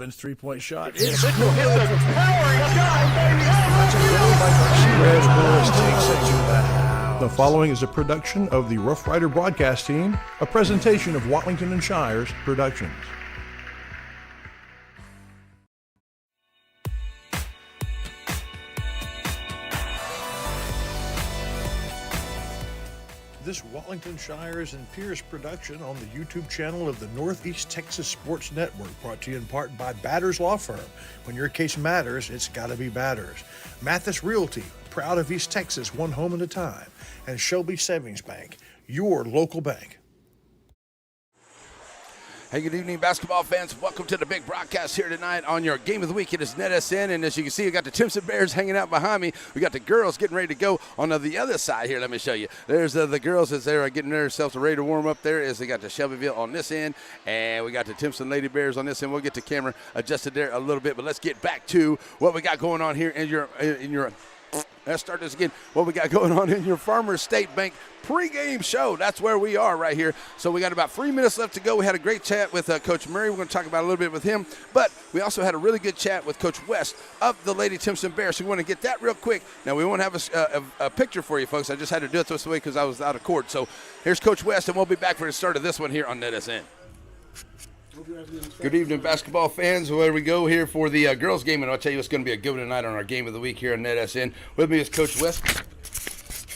Ben's three-point shot is Powering shot, baby. Red Bulls takes it to the house. The following is a production of the Rough Rider broadcast team, a presentation of Watlington and Shires Productions. This Watlington Shires and Pierce production on the YouTube channel of the Northeast Texas Sports Network, brought to you in part by Batters Law Firm. When your case matters, it's got to be Batters. Mathis Realty, proud of East Texas, one home at a time. And Shelby Savings Bank, your local bank. Hey, good evening, basketball fans. Welcome to the big broadcast here tonight on your Game of the Week. It is NetSN, and as you can see, we got the Timpson Bears hanging out behind me. We got the girls getting ready to go on the other side here. Let me show you. There's the girls as they're getting themselves ready to warm up there. As they got the Shelbyville on this end, and we got the Timpson Lady Bears on this end. We'll get the camera adjusted there a little bit, but let's get back to what we got going on here in your. Let's start this again. What we got going on in your Farmers State Bank pregame show. That's where we are right here. So we got about 3 minutes left to go. We had a great chat with Coach Murray. We're going to talk about a little bit with him. But we also had a really good chat with Coach West of the Lady Timpson Bears. So we want to get that real quick. Now, we won't have a picture for you, folks. I just had to do it this way because I was out of court. So here's Coach West, and we'll be back for the start of this one here on NetSN. Good evening, basketball fans. Where we go here for the girls' game, and I'll tell you it's going to be a good one tonight on our Game of the Week here on NetSN. With me is Coach West.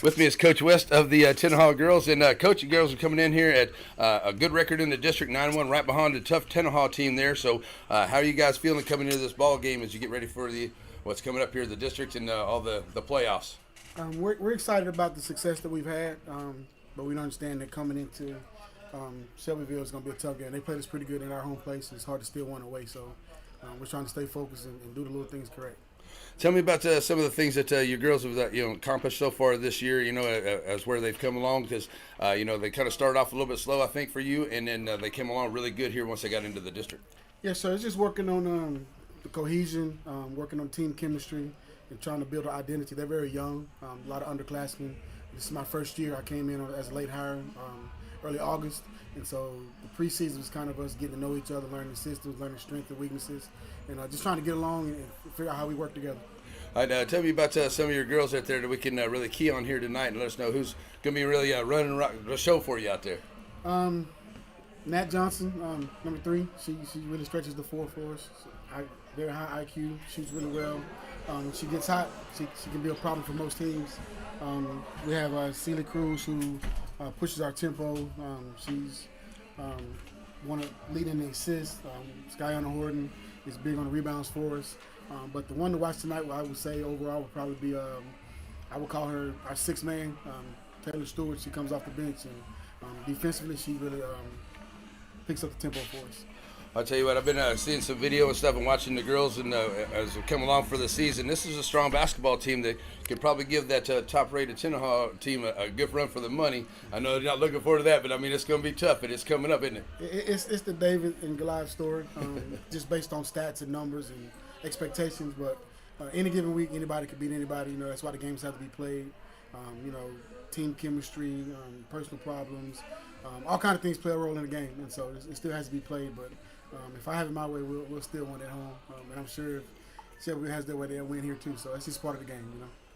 With me is Coach West of the Tennehaw girls, and Coach, the girls are coming in here at a good record in the district, 9-1, right behind the tough Tennehaw team there. So, how are you guys feeling coming into this ball game as you get ready for what's coming up here in the district and all the playoffs? We're excited about the success that we've had, but we understand that coming into Shelbyville is going to be a tough game. They played us pretty good in our home place. It's hard to steal one away, so we're trying to stay focused and do the little things correct. Tell me about some of the things that your girls have accomplished so far this year. As where they've come along, because they kind of started off a little bit slow, I think, for you, and then they came along really good here once they got into the district. Yeah, so it's just working on the cohesion, working on team chemistry, and trying to build an identity. They're very young, a lot of underclassmen. This is my first year. I came in as a late hire. Early August, and so the preseason was kind of us getting to know each other, learning systems, learning strengths and weaknesses, and just trying to get along and figure out how we work together. All right, tell me about some of your girls out there that we can really key on here tonight, and let us know who's going to be really running the show for you out there. Nat Johnson, number 3, she really stretches the floor for us. Very high IQ, shoots really well. When she gets hot, she can be a problem for most teams. We have Celia Cruz, who pushes our tempo. She's one of leading the assists. Skyana Horton is big on the rebounds for us. But the one to watch tonight, I would say overall would probably be, I would call her our sixth man, Taylor Stewart. She comes off the bench, and defensively she really picks up the tempo for us. I'll tell you what, I've been seeing some video and stuff and watching the girls and as they come along for the season. This is a strong basketball team that could probably give that top-rated Tennehaw team a good run for the money. I know they're not looking forward to that, but, I mean, it's going to be tough, and it's coming up, isn't it? It's the David and Goliath story, just based on stats and numbers and expectations. But any given week, anybody could beat anybody. That's why the games have to be played. Team chemistry, personal problems, all kind of things play a role in the game, and so it still has to be played. But if I have it my way, we'll still win at home, and I'm sure if Shelby has their way, they'll win here too. So that's just part of the game,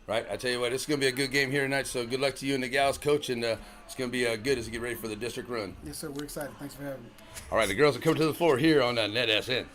Right. I tell you what, it's going to be a good game here tonight. So good luck to you and the gals, Coach, and it's going to be good as you get ready for the district run. Yes, sir. We're excited. Thanks for having me. All right, the girls will come to the floor here on NetSN.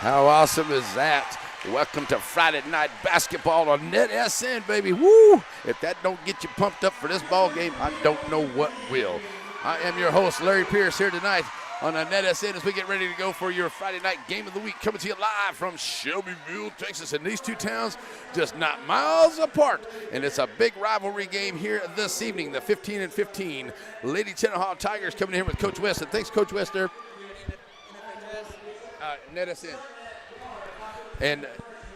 How awesome is that? Welcome to Friday night basketball on NetSN, baby. Woo! If that don't get you pumped up for this ball game, I don't know what will. I am your host, Larry Pierce, here tonight on NetSN as we get ready to go for your Friday night game of the week, coming to you live from Shelbyville, Texas. And these two towns just not miles apart. And it's a big rivalry game here this evening. The 15-15 Lady Tennehaw Tigers coming in here with Coach West. And thanks, Coach West, there. NetSN. And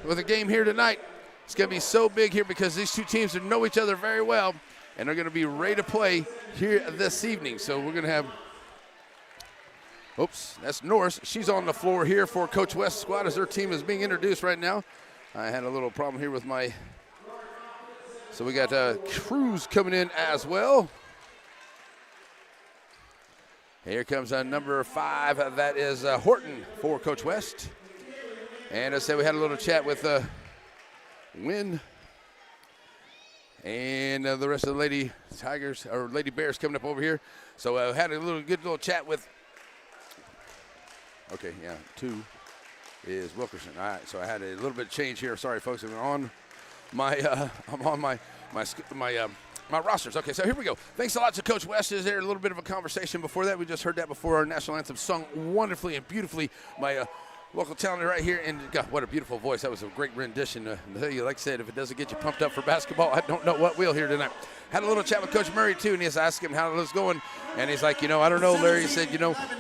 with a game here tonight, it's going to be so big here because these two teams know each other very well, and they're going to be ready to play here this evening. So we're going to have, oops, that's Norris. She's on the floor here for Coach West's squad as their team is being introduced right now. I had a little problem here with my, so we got Cruz coming in as well. Here comes number 5. That is Horton for Coach West. And I said we had a little chat with Wynn and the rest of the Lady Tigers or Lady Bears coming up over here. So I had a good little chat with. Okay, yeah, 2 is Wilkerson. All right, so I had a little bit of change here. Sorry, folks. I'm on my my rosters. Okay, so here we go. Thanks a lot to Coach West. Is there a little bit of a conversation before that? We just heard that before our national anthem sung wonderfully and beautifully by local talent right here. And God, what a beautiful voice. That was a great rendition. Like I said, if it doesn't get you pumped up for basketball, I don't know what will here tonight. Had a little chat with Coach Murray, too, and he's asked him how it was going. And he's like, I don't know, Larry. He said,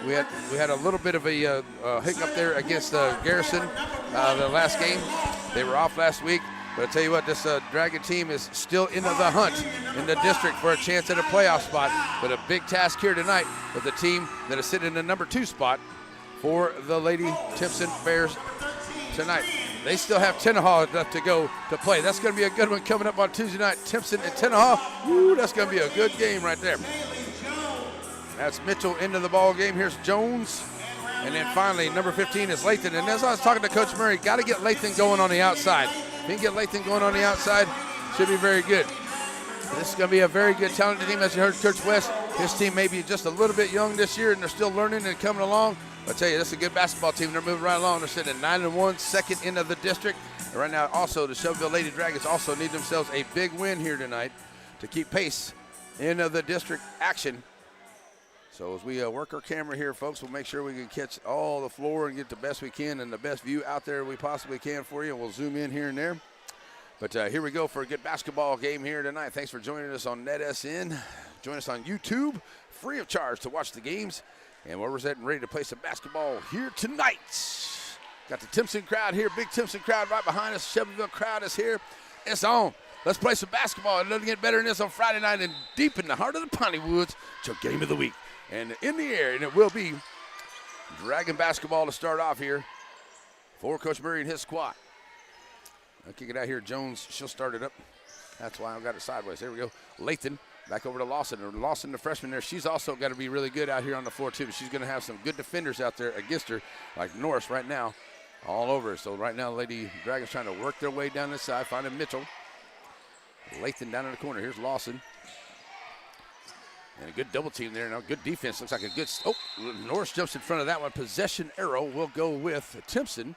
we had a little bit of a hiccup there against Garrison the last game. They were off last week. But I tell you what, this Dragon team is still in the hunt in the district for a chance at a playoff spot. But a big task here tonight with the team that is sitting in the number 2 spot for the Lady Timpson Bears tonight. They still have Tennehaw left to go to play. That's going to be a good one coming up on Tuesday night. Timpson and Tennehaw. Woo, that's going to be a good game right there. That's Mitchell into the ball game. Here's Jones. And then finally, number 15 is Lathan. And as I was talking to Coach Murray, got to get Lathan going on the outside. If you can get Lathan going on the outside, should be very good. This is going to be a very good, talented team. As you heard Coach West, his team may be just a little bit young this year, and they're still learning and coming along. I tell you, this is a good basketball team. They're moving right along. They're sitting at 9-1, second into the district. And right now, also, the Shelbyville Lady Dragons also need themselves a big win here tonight to keep pace in the district action. So as we work our camera here, folks, we'll make sure we can catch all the floor and get the best we can and the best view out there we possibly can for you. We'll zoom in here and there. But here we go for a good basketball game here tonight. Thanks for joining us on NetSN. Join us on YouTube, free of charge to watch the games. And we're ready to play some basketball here tonight. Got the Timpson crowd here, big Timpson crowd right behind us. Shelbyville crowd is here. It's on. Let's play some basketball. It doesn't get better than this on Friday night and deep in the heart of the Piney Woods. It's your game of the week. And in the air, and it will be Dragon basketball to start off here for Coach Murray and his squad. I'll kick it out here. Jones, she'll start it up. That's why I got it sideways. There we go. Lathan back over to Lawson. And Lawson, the freshman there, she's also got to be really good out here on the floor, too. She's going to have some good defenders out there against her, like Norris right now, all over her. So right now, Lady Dragons trying to work their way down this side, finding Mitchell. Lathan down in the corner. Here's Lawson. And a good double team there. Now good defense. Looks like a good, Norris jumps in front of that one. Possession arrow will go with Timpson.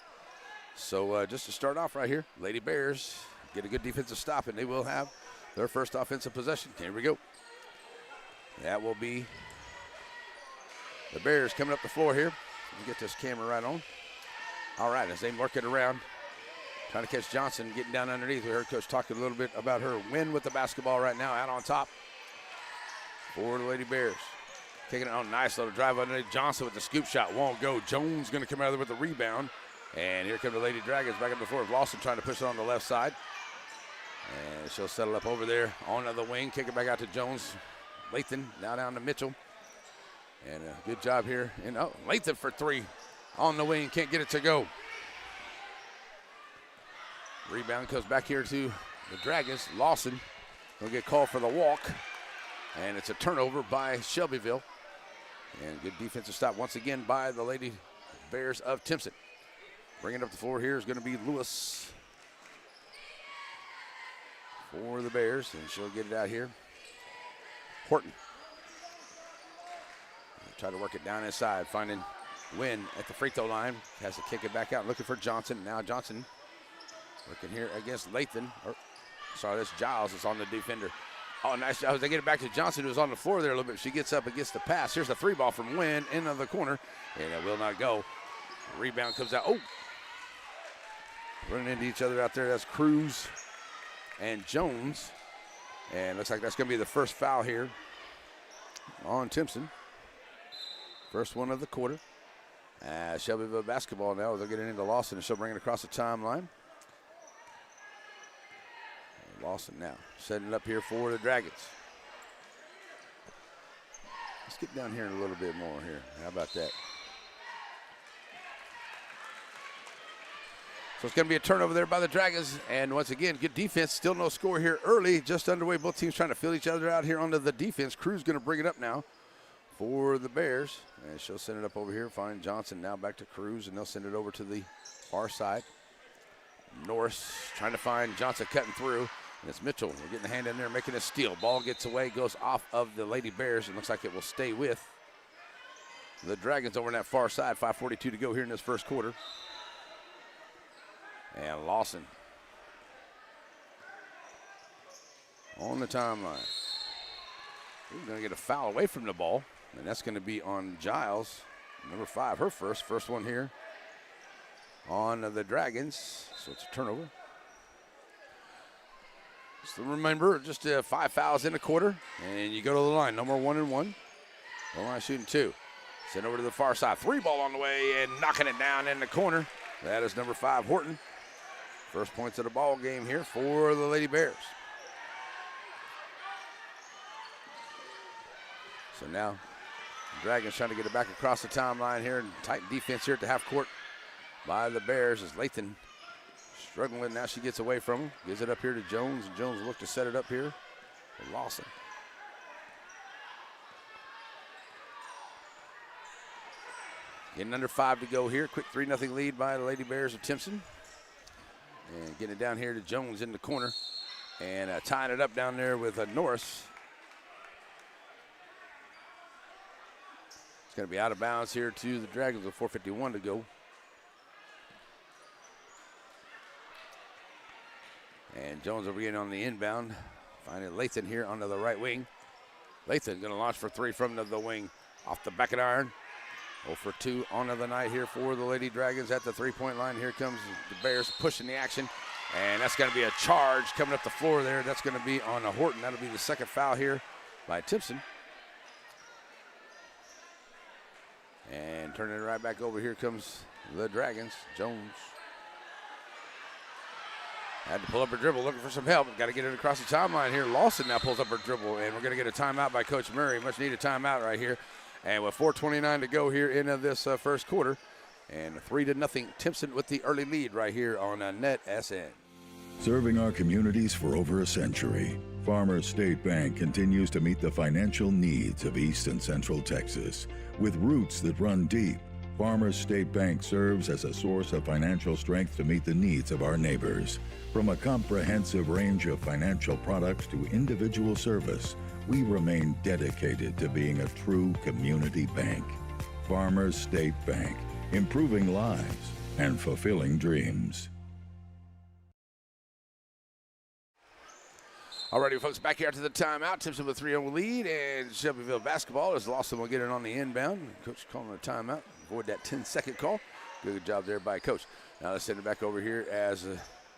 So just to start off right here, Lady Bears get a good defensive stop, and they will have their first offensive possession. Here we go. That will be the Bears coming up the floor here. Let me get this camera right on. All right, as they work it around, trying to catch Johnson getting down underneath. We heard Coach talking a little bit about her win with the basketball right now out on top for the Lady Bears. Taking it on, nice little drive underneath. Johnson with the scoop shot, won't go. Jones going to come out of there with the rebound. And here come the Lady Dragons back up the floor. Lawson trying to push it on the left side. And she'll settle up over there on the wing. Kick it back out to Jones. Lathan now down to Mitchell. And a good job here. And Lathan for 3 on the wing. Can't get it to go. Rebound comes back here to the Dragons. Lawson will get called for the walk. And it's a turnover by Shelbyville. And good defensive stop once again by the Lady Bears of Timpson. Bringing up the floor here is going to be Lewis for the Bears, and she'll get it out here. Horton. Try to work it down inside, finding Wynn at the free throw line. Has to kick it back out, looking for Johnson. Now Johnson looking here against Lathan. Sorry, that's Giles that's on the defender. Oh, nice job. They get it back to Johnson, who's on the floor there a little bit. She gets up and gets the pass. Here's the three ball from Wynn into the corner, and it will not go. Rebound comes out. Oh! Running into each other out there. That's Cruz and Jones. And looks like that's going to be the first foul here on Timpson. First one of the quarter. Shelbyville basketball now. They're getting into Lawson, and she'll bring it across the timeline. Lawson now setting it up here for the Dragons. Let's get down here a little bit more here. How about that? So it's going to be a turnover there by the Dragons. And once again, good defense. Still no score here early. Just underway. Both teams trying to fill each other out here onto the defense. Cruz going to bring it up now for the Bears. And she'll send it up over here. Find Johnson now back to Cruz. And they'll send it over to the far side. Norris trying to find Johnson cutting through. And it's Mitchell. We're getting the hand in there, making a steal. Ball gets away, goes off of the Lady Bears, and looks like it will stay with the Dragons over on that far side. 5:42 to go here in this first quarter. And Lawson on the timeline. He's going to get a foul away from the ball, and that's going to be on Giles, number 5, her first one here on the Dragons. So it's a turnover. So remember, just 5 fouls in a quarter, and you go to the line. No more 1-and-1. The line shooting 2. Send over to the far side. 3 ball on the way and knocking it down in the corner. That is number 5, Horton. First points of the ball game here for the Lady Bears. So now, the Dragons trying to get it back across the timeline here, and tight defense here at the half court by the Bears as Lathan struggling. Now she gets away from him, gives it up here to Jones, and Jones will look to set it up here for Lawson. Getting under 5 to go here. Quick 3-0 lead by the Lady Bears of Timpson. And getting it down here to Jones in the corner. And tying it up down there with Norris. It's going to be out of bounds here to the Dragons with 4:51 to go. And Jones over again on the inbound. Finding Lathan here onto the right wing. Lathan going to launch for 3 from the wing. Off the back of the iron. 0 for 2 on the night here for the Lady Dragons at the three-point line. Here comes the Bears pushing the action. And that's going to be a charge coming up the floor there. That's going to be on Horton. That'll be the second foul here by Timpson. And turning it right back over. Here comes the Dragons. Jones. Had to pull up her dribble, looking for some help. Got to get it across the timeline here. Lawson now pulls up her dribble, and we're going to get a timeout by Coach Murray. Much needed timeout right here. And with 4:29 to go here in this first quarter, and 3-0 Timpson with the early lead right here on Net SN. Serving our communities for over a century, Farmers State Bank continues to meet the financial needs of East and Central Texas. With roots that run deep, Farmers State Bank serves as a source of financial strength to meet the needs of our neighbors. From a comprehensive range of financial products to individual service, we remain dedicated to being a true community bank. Farmers State Bank, improving lives and fulfilling dreams. Alrighty, folks, back here to the timeout. Timpson with 3-0 lead, and Shelbyville basketball as Lawson will get it on the inbound. Coach calling a timeout. Avoid that 10-second call. Good job there by Coach. Now let's send it back over here as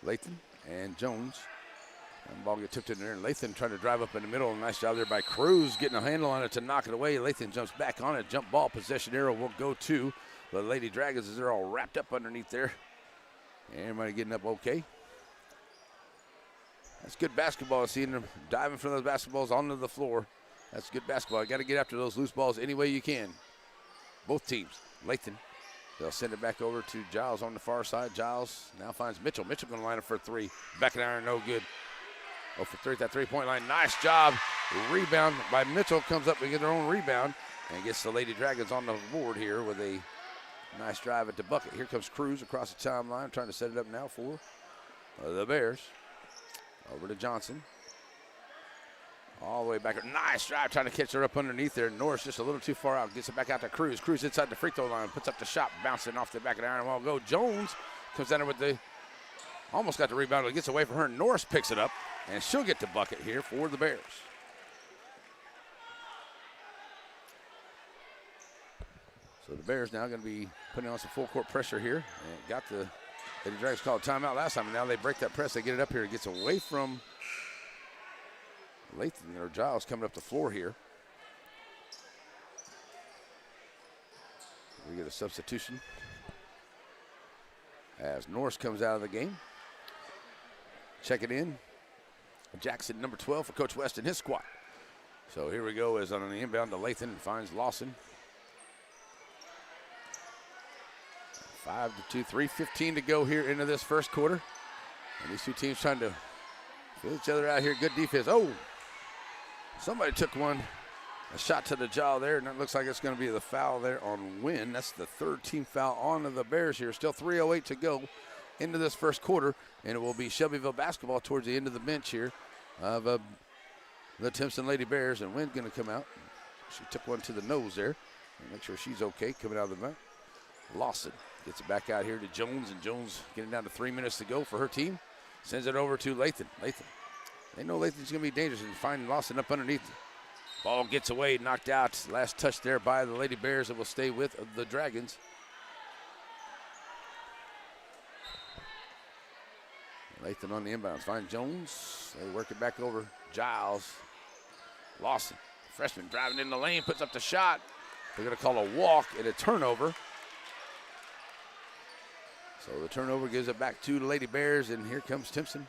Lathan and Jones. And the ball gets tipped in there. Lathan trying to drive up in the middle. Nice job there by Cruz getting a handle on it to knock it away. Lathan jumps back on it. Jump ball possession arrow will go to the Lady Dragons as they're all wrapped up underneath there. Everybody getting up okay. That's good basketball. Seeing them diving for those basketballs onto the floor. That's good basketball. You got to get after those loose balls any way you can. Both teams. Lathan. They'll send it back over to Giles on the far side. Giles now finds Mitchell. Mitchell going to line up for 3. Back in iron, no good. 0 for 3 at that three-point line. Nice job. Rebound by Mitchell. Comes up and gets their own rebound. And gets the Lady Dragons on the board here with a nice drive at the bucket. Here comes Cruz across the timeline. Trying to set it up now for the Bears. Over to Johnson. All the way back. Nice drive trying to catch her up underneath there. Norris just a little too far out. Gets it back out to Cruz. Cruz inside the free throw line. Puts up the shot. Bouncing off the back of the iron wall. Go. Jones comes down there with the, almost got the rebound. It gets away from her. Norris picks it up. And she'll get the bucket here for the Bears. So the Bears now going to be putting on some full court pressure here. And got the Lady Dragons called timeout last time. And now they break that press. They get it up here. It gets away from Lathan or Giles coming up the floor here. We get a substitution as Norris comes out of the game. Check it in. Jackson, number 12 for Coach West and his squad. So here we go as on the inbound to Lathan and finds Lawson. 5-2, 3:15 to go here into this first quarter. And these two teams trying to feel each other out here. Good defense. Oh, somebody took a shot to the jaw there, and it looks like it's going to be the foul there on Wynn. That's the third team foul on the Bears here. Still 3:08 to go into this first quarter, and it will be Shelbyville basketball towards the end of the bench here of the Timpson Lady Bears, and Wynn's going to come out. She took one to the nose there. Make sure she's okay coming out of the bench. Lawson gets it back out here to Jones, and Jones getting down to 3 minutes to go for her team. Sends it over to Lathan. They know Lathan's going to be dangerous and find Lawson up underneath. Ball gets away, knocked out. Last touch there by the Lady Bears. It will stay with the Dragons. Lathan on the inbounds. Find Jones. They work it back over. Giles. Lawson, freshman, driving in the lane, puts up the shot. They're going to call a walk and a turnover. So the turnover gives it back to the Lady Bears, and here comes Timpson.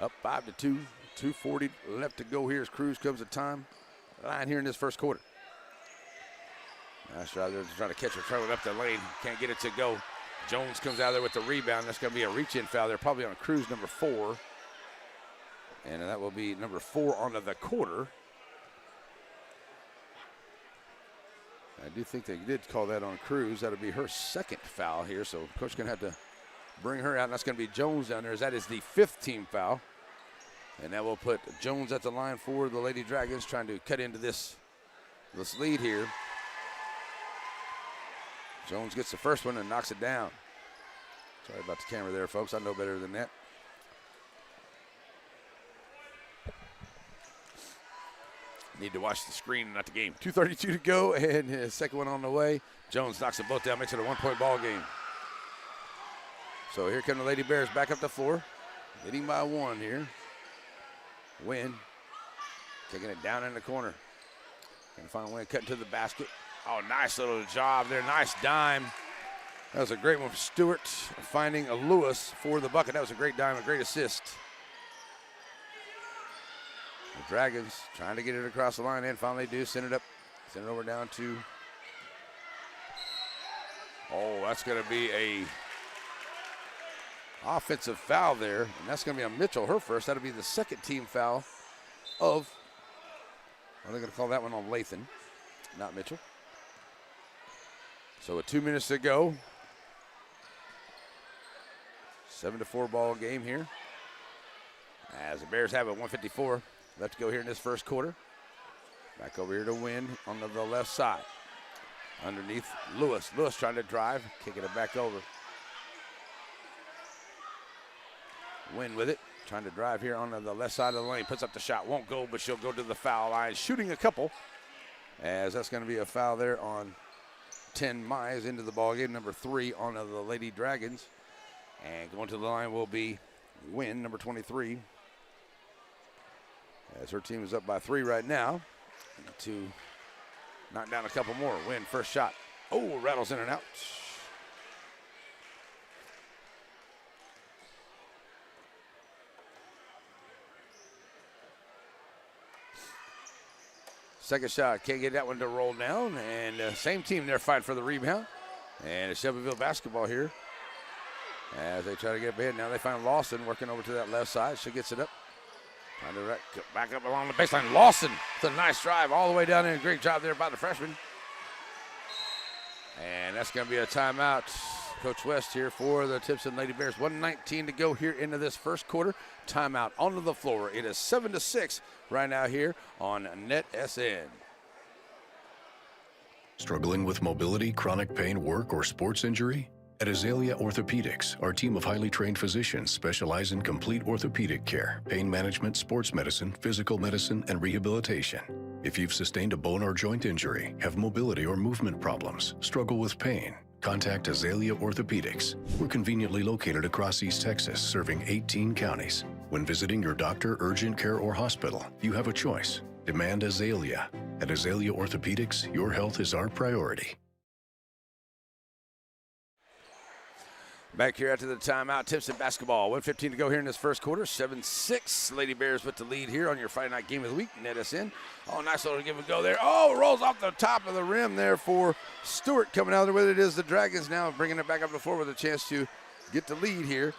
Up 5-2, 2:40 left to go here as Cruz comes to time line here in this first quarter. Nice drive there, trying to catch her traveling up the lane. Can't get it to go. Jones comes out there with the rebound. That's going to be a reach-in foul there, probably on Cruz, number 4. And that will be number 4 onto the quarter. I do think they did call that on Cruz. That'll be her second foul here, so Coach going to have to bring her out, and that's going to be Jones down there, as that is the 5th team foul. And that will put Jones at the line for the Lady Dragons, trying to cut into this lead here. Jones gets the first one and knocks it down. Sorry about the camera there, folks. I know better than that. Need to watch the screen, not the game. 2:32 to go, and his second one on the way. Jones knocks them both down, makes it a 1-point ball game. So here come the Lady Bears back up the floor, leading by 1 here. Wynn taking it down in the corner. Gonna find Wynn cutting to the basket. Oh, nice little job there, nice dime. That was a great one for Stewart, finding a Lewis for the bucket. That was a great dime, a great assist. The Dragons trying to get it across the line, and finally do send it up, send it over down to. Oh, that's going to be a offensive foul there, and that's going to be on Mitchell, her first. That'll be the second team foul of. Well, they're going to call that one on Lathan, not Mitchell. So with 2 minutes to go, 7-4 ball game here. As the Bears have it, 1:54 left to go here in this first quarter. Back over here to Wynn on the left side. Underneath Lewis. Lewis trying to drive, kicking it back over. Wynn with it, trying to drive here on the left side of the lane. Puts up the shot, won't go, but she'll go to the foul line. Shooting a couple, as that's going to be a foul there on 10 Mize into the ball game. Number 3 on the Lady Dragons. And going to the line will be Wynn, number 23. As her team is up by 3 right now. To knock down a couple more. Wynn, first shot. Oh, rattles in and out. Second shot, can't get that one to roll down. And same team there fighting for the rebound. And it's Shelbyville basketball here as they try to get up ahead. Now they find Lawson working over to that left side. She gets it up. Trying to back up along the baseline. Lawson with a nice drive all the way down there. Great job there by the freshman. And that's going to be a timeout Coach West here for the Timpson Lady Bears. 1:19 to go here into this first quarter. Timeout onto the floor. It is 7-6 right now here on NetSN. Struggling with mobility, chronic pain, work, or sports injury? At Azalea Orthopedics, our team of highly trained physicians specialize in complete orthopedic care, pain management, sports medicine, physical medicine, and rehabilitation. If you've sustained a bone or joint injury, have mobility or movement problems, struggle with pain, contact Azalea Orthopedics. We're conveniently located across East Texas, serving 18 counties. When visiting your doctor, urgent care, or hospital, you have a choice. Demand Azalea. At Azalea Orthopedics, your health is our priority. Back here after the timeout, Timpson basketball. 1:15 to go here in this first quarter. 7-6. Lady Bears with the lead here on your Friday night game of the week. NetSN. Oh, nice little give and go there. Oh, rolls off the top of the rim there for Stewart coming out there with it. Is the Dragons now bringing it back up the floor with a chance to get the lead here.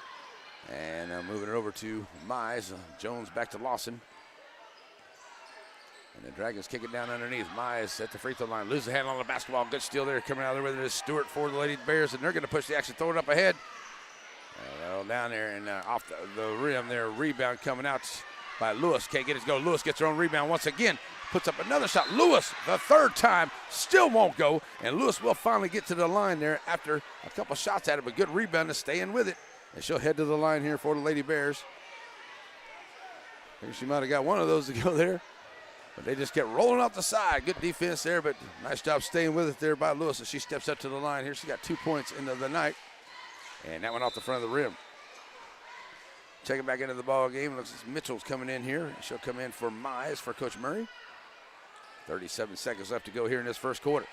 And moving it over to Mize. Jones back to Lawson. And the Dragons kick it down underneath. Mize at the free throw line. Loses the handle on the basketball. Good steal there. Coming out there with it is Stewart for the Lady Bears. And they're going to push the action. Throw it up ahead. Down there and off the rim there. Rebound coming out by Lewis. Can't get it to go. Lewis gets her own rebound once again. Puts up another shot. Lewis, the third time, still won't go. And Lewis will finally get to the line there after a couple shots at it. But good rebound to stay in with it. And she'll head to the line here for the Lady Bears. I think she might have got one of those to go there. But they just kept rolling off the side. Good defense there, but nice job staying with it there by Lewis as she steps up to the line here. She got 2 points into the night. And that went off the front of the rim. Checking back into the ball game. Looks like Mitchell's coming in here. She'll come in for Mize for Coach Murray. 37 seconds left to go here in this first quarter.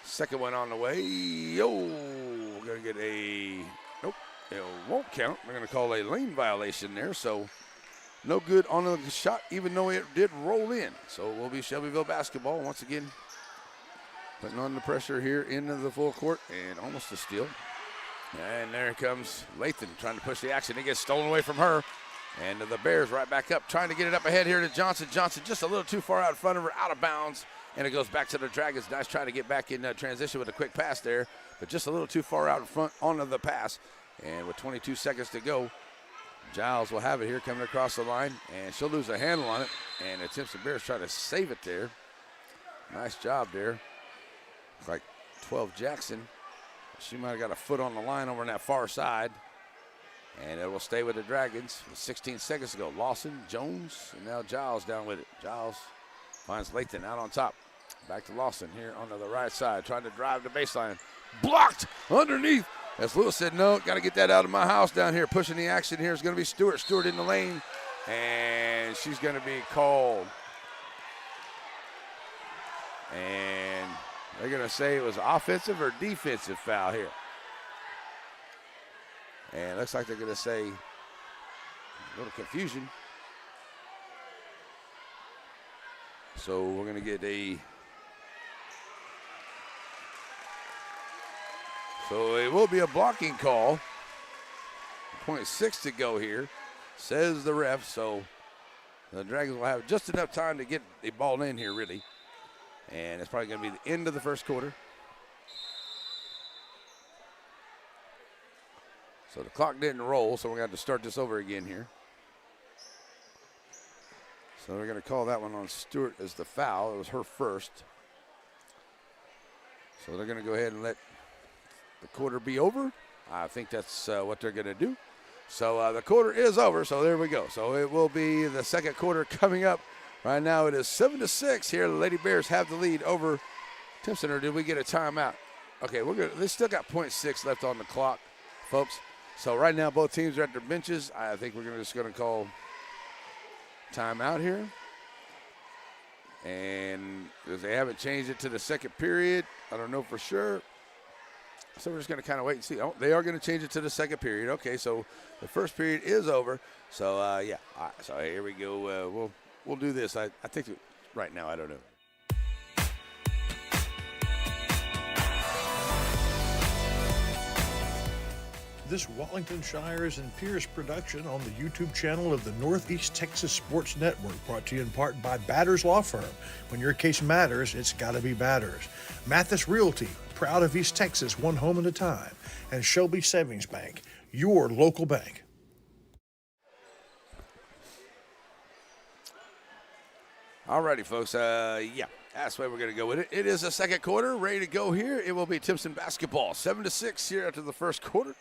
Second one on the way. We're going to get a, nope, it won't count. We're going to call a lane violation there. So no good on the shot, even though it did roll in. So it will be Shelbyville basketball once again. Putting on the pressure here into the full court and almost a steal. And there comes Lathan trying to push the action. It gets stolen away from her. And the Bears right back up, trying to get it up ahead here to Johnson. Johnson just a little too far out in front of her, out of bounds. And it goes back to the Dragons. Nice trying to get back in transition with a quick pass there. But just a little too far out in front onto the pass. And with 22 seconds to go, Giles will have it here coming across the line. And she'll lose a handle on it. And the Timpson Bears try to save it there. Nice job there. Like 12 Jackson. She might have got a foot on the line over on that far side. And it will stay with the Dragons with 16 seconds to go. Lawson, Jones, and now Giles down with it. Giles finds Lathan out on top. Back to Lawson here onto the right side, trying to drive the baseline. Blocked underneath. As Lewis said, no, got to get that out of my house down here. Pushing the action here is going to be Stewart. Stewart in the lane, and she's going to be called. And they're going to say it was offensive or defensive foul here. And it looks like they're going to say a little confusion. So we're going to get a. So it will be a blocking call. 0.6 to go here, says the ref. So the Dragons will have just enough time to get the ball in here, really. And it's probably going to be the end of the first quarter. So the clock didn't roll, so we're going to have to start this over again here. So they're going to call that one on Stewart as the foul. It was her first. So they're going to go ahead and let the quarter be over. I think that's what they're going to do. So the quarter is over, so there we go. So it will be the second quarter coming up. Right now it is 7-6 here. The Lady Bears have the lead over Timpson, or did we get a timeout? Okay, they still got 0.6 left on the clock, folks. So right now both teams are at their benches. I think we're just going to call timeout here. And because they haven't changed it to the second period, I don't know for sure. So we're just going to kind of wait and see. Oh, they are going to change it to the second period. Okay, so the first period is over. So, yeah. All right, so here we go. We'll do this. I think right now, I don't know. This Wallington Shires and Pierce production on the YouTube channel of the Northeast Texas Sports Network, brought to you in part by Batters Law Firm. When your case matters, it's got to be Batters. Mathis Realty, proud of East Texas one home at a time. And Shelby Savings Bank, your local bank. Alrighty, folks. Yeah, that's the way we're going to go with it. It is the second quarter, ready to go here. It will be Timpson basketball, 7-6 here after the first quarter.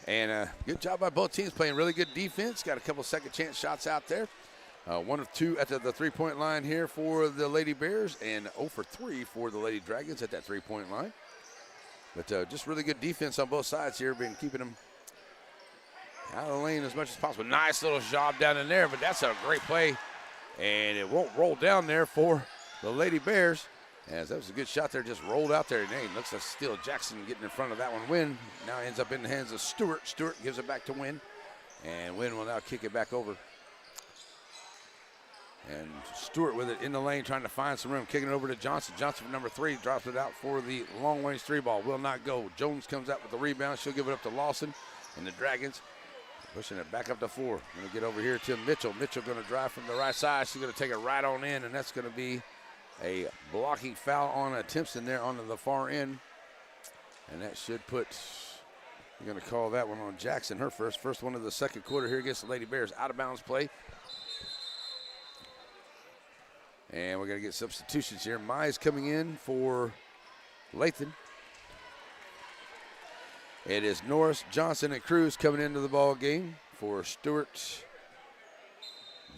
And good job by both teams playing really good defense. Got a couple second chance shots out there. 1 of 2 at the three-point line here for the Lady Bears, and 0 for 3 for the Lady Dragons at that three-point line. But just really good defense on both sides here, been keeping them out of the lane as much as possible. Nice little job down in there, but that's a great play. And it won't roll down there for the Lady Bears, as that was a good shot there, just rolled out there. And hey, looks like still Jackson getting in front of that one. Wynn now ends up in the hands of Stewart. Stewart gives it back to Wynn, and Wynn will now kick it back over. And Stewart with it in the lane, trying to find some room, kicking it over to Johnson. Johnson for number 3, drops it out for the long-range 3 ball. Will not go. Jones comes out with the rebound. She'll give it up to Lawson, and the Dragons pushing it back up to 4. Going to get over here to Mitchell. Mitchell going to drive from the right side. She's going to take it right on in, and that's going to be a blocking foul on a Timpson there onto the far end. And that should put, you're going to call that one on Jackson, her first one of the second quarter here against the Lady Bears. Out of bounds play. And we're going to get substitutions here. Mize coming in for Lathan. It is Norris, Johnson, and Cruz coming into the ball game for Stewart,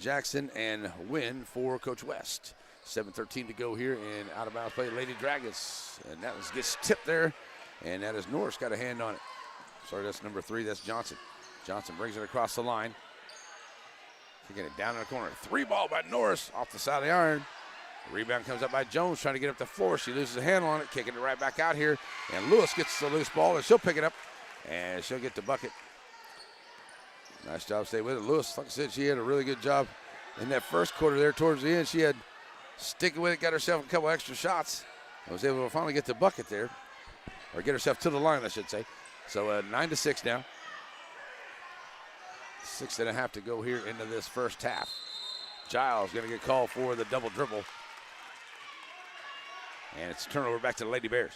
Jackson, and Wynn for Coach West. 7:13 to go here, and out of bounds play, Lady Dragons. And that gets tipped there, and that is Norris got a hand on it. Sorry, that's number 3, that's Johnson. Johnson brings it across the line. Kicking it down in the corner. 3 ball by Norris off the side of the iron. The rebound comes up by Jones, trying to get up the floor. She loses a handle on it, kicking it right back out here. And Lewis gets the loose ball, and she'll pick it up, and she'll get the bucket. Nice job, stay with it. Lewis, like I said, she had a really good job in that first quarter there towards the end. She had sticking with it, got herself a couple extra shots, and was able to finally get the bucket there, or get herself to the line, I should say. So 9-6 now. 6.5 to go here into this first half. Giles going to get called for the double dribble. And it's a turnover back to the Lady Bears.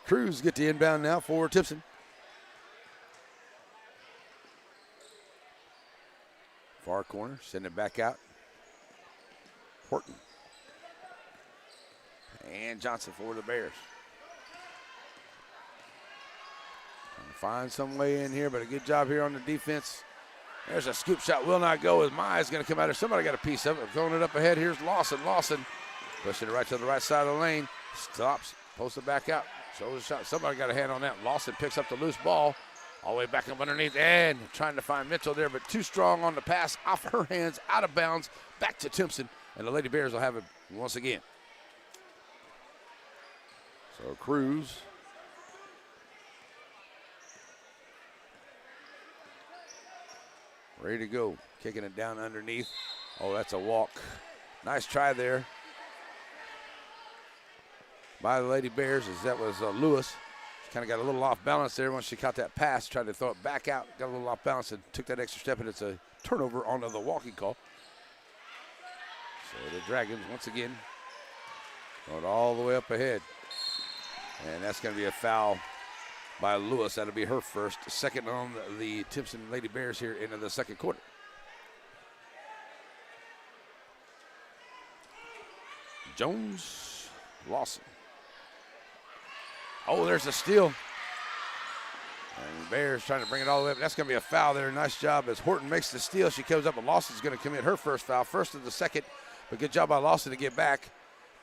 Cruz get the inbound now for Timpson. Far corner, send it back out. Horton. And Johnson for the Bears. Find some way in here, but a good job here on the defense. There's a scoop shot, will not go as Mize going to come out here. Somebody got a piece of it. Throwing it up ahead, here's Lawson. Lawson pushing it right to the right side of the lane. Stops, posts it back out. Shows a shot. Somebody got a hand on that. Lawson picks up the loose ball. All the way back up underneath and trying to find Mitchell there, but too strong on the pass. Off her hands, out of bounds, back to Timpson. And the Lady Bears will have it once again. So Cruz. Ready to go. Kicking it down underneath. Oh, that's a walk. Nice try there by the Lady Bears, as that was Lewis. She kind of got a little off balance there once she caught that pass. Tried to throw it back out. Got a little off balance and took that extra step, and it's a turnover onto the walking call. So the Dragons, once again, going all the way up ahead. And that's going to be a foul by Lewis. That'll be her first. Second on the Timpson Lady Bears here into the second quarter. Jones, Lawson. Oh, there's a steal. And the Bears trying to bring it all the way up. That's going to be a foul there. Nice job as Horton makes the steal. She comes up, and Lawson's going to commit her first foul. First of the second, but good job by Lawson to get back.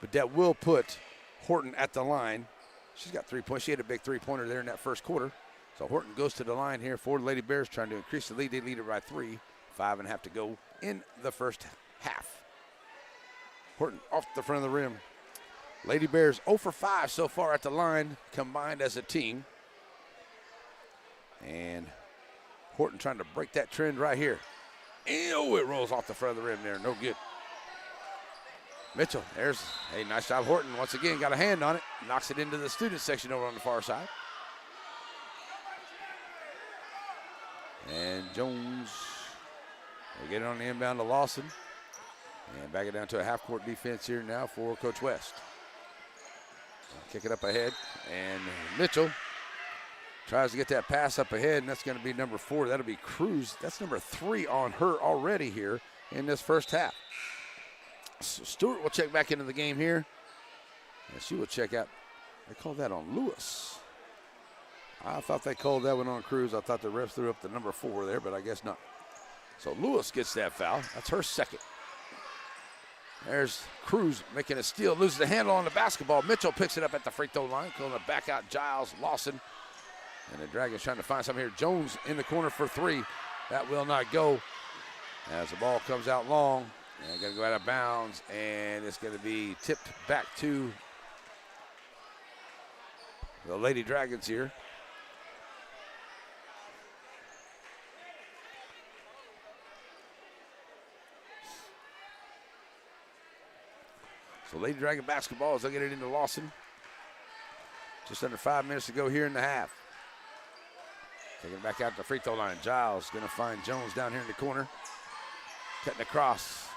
But that will put Horton at the line. She's got 3 points. She had a big three-pointer there in that first quarter. So Horton goes to the line here for the Lady Bears, trying to increase the lead. They lead it by 3. 5.5 to go in the first half. Horton off the front of the rim. Lady Bears 0 for 5 so far at the line, combined as a team. And Horton trying to break that trend right here. Oh, it rolls off the front of the rim there. No good. Mitchell, there's a nice job. Horton once again got a hand on it. Knocks it into the student section over on the far side. And Jones will get it on the inbound to Lawson. And back it down to a half-court defense here now for Coach West. Kick it up ahead, and Mitchell tries to get that pass up ahead, and that's going to be number 4. That'll be Cruz. That's number 3 on her already here in this first half. So Stewart will check back into the game here, and she will check out. They called that on Lewis. I thought they called that one on Cruz. I thought the refs threw up the number 4 there, but I guess not. So Lewis gets that foul. That's her second. There's Cruz making a steal, loses the handle on the basketball. Mitchell picks it up at the free throw line, calling it back out. Giles, Lawson, and the Dragons trying to find something here. Jones in the corner for 3. That will not go as the ball comes out long. And going to go out of bounds, and it's going to be tipped back to the Lady Dragons here. So Lady Dragon basketball as they get it into Lawson. Just under 5 minutes to go here in the half. Taking it back out to the free throw line. Giles going to find Jones down here in the corner. Cutting across.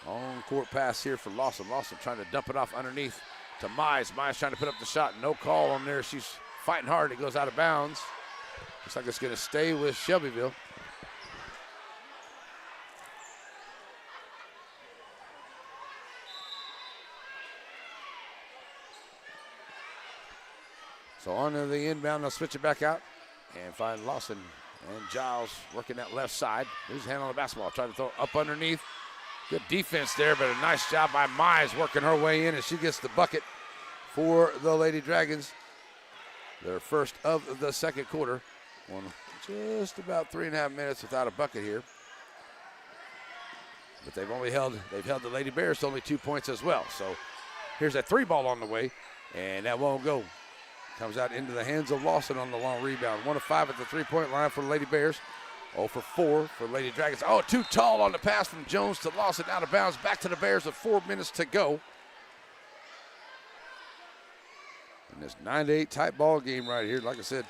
On court pass here for Lawson. Lawson trying to dump it off underneath to Mize. Mize trying to put up the shot. No call on there. She's fighting hard. It goes out of bounds. Looks like it's going to stay with Shelbyville. So on to the inbound, they'll switch it back out and find Lawson and Giles working that left side. Here's hand on the basketball, trying to throw up underneath. Good defense there, but a nice job by Mize working her way in, and she gets the bucket for the Lady Dragons. Their first of the second quarter. Just about 3.5 minutes without a bucket here. But they've held the Lady Bears to only 2 points as well. So here's that 3 ball on the way, and that won't go. Comes out into the hands of Lawson on the long rebound. 1 of 5 at the 3-point line for the Lady Bears. 0 for 4 for Lady Dragons. Oh, too tall on the pass from Jones to Lawson, out of bounds. Back to the Bears with 4 minutes to go. In this 9-8 tight ball game right here, like I said.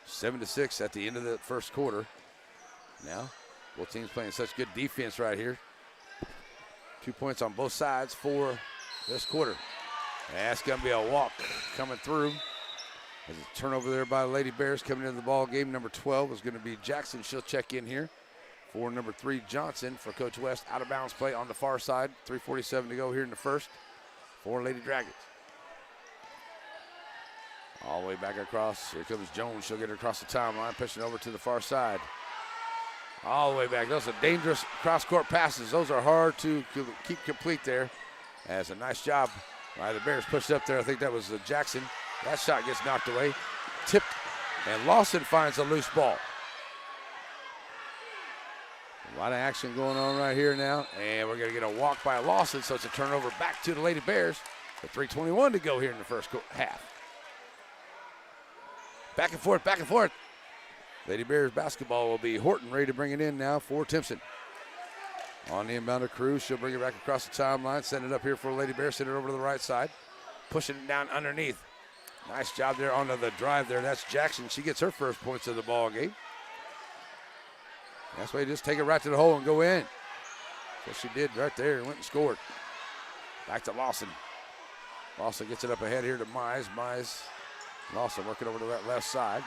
Seven to 6 at the end of the first quarter. Now, both teams playing such good defense right here. 2 points on both sides for this quarter. And that's going to be a walk coming through. There's a turnover there by the Lady Bears coming into the ball game. Number 12 is going to be Jackson. She'll check in here for number 3, Johnson, for Coach West. Out of bounds play on the far side. 3:47 to go here in the first for Lady Dragons. All the way back across. Here comes Jones. She'll get her across the timeline, pushing over to the far side. All the way back. Those are dangerous cross-court passes. Those are hard to keep complete there. As a nice job by the Bears pushed up there. I think that was Jackson. That shot gets knocked away. Tipped, and Lawson finds a loose ball. A lot of action going on right here now. And we're going to get a walk by Lawson, so it's a turnover back to the Lady Bears. With 3:21 to go here in the first half. Back and forth, back and forth. Lady Bears basketball will be Horton ready to bring it in now for Timpson. On the inbound of Cruz, she'll bring it back across the timeline, send it up here for Lady Bears, send it over to the right side, pushing it down underneath. Nice job there on the drive there. That's Jackson. She gets her first points of the ball game. That's why you just take it right to the hole and go in. That's what she did right there and went and scored. Back to Lawson. Lawson gets it up ahead here to Mize. Lawson working over to that left side.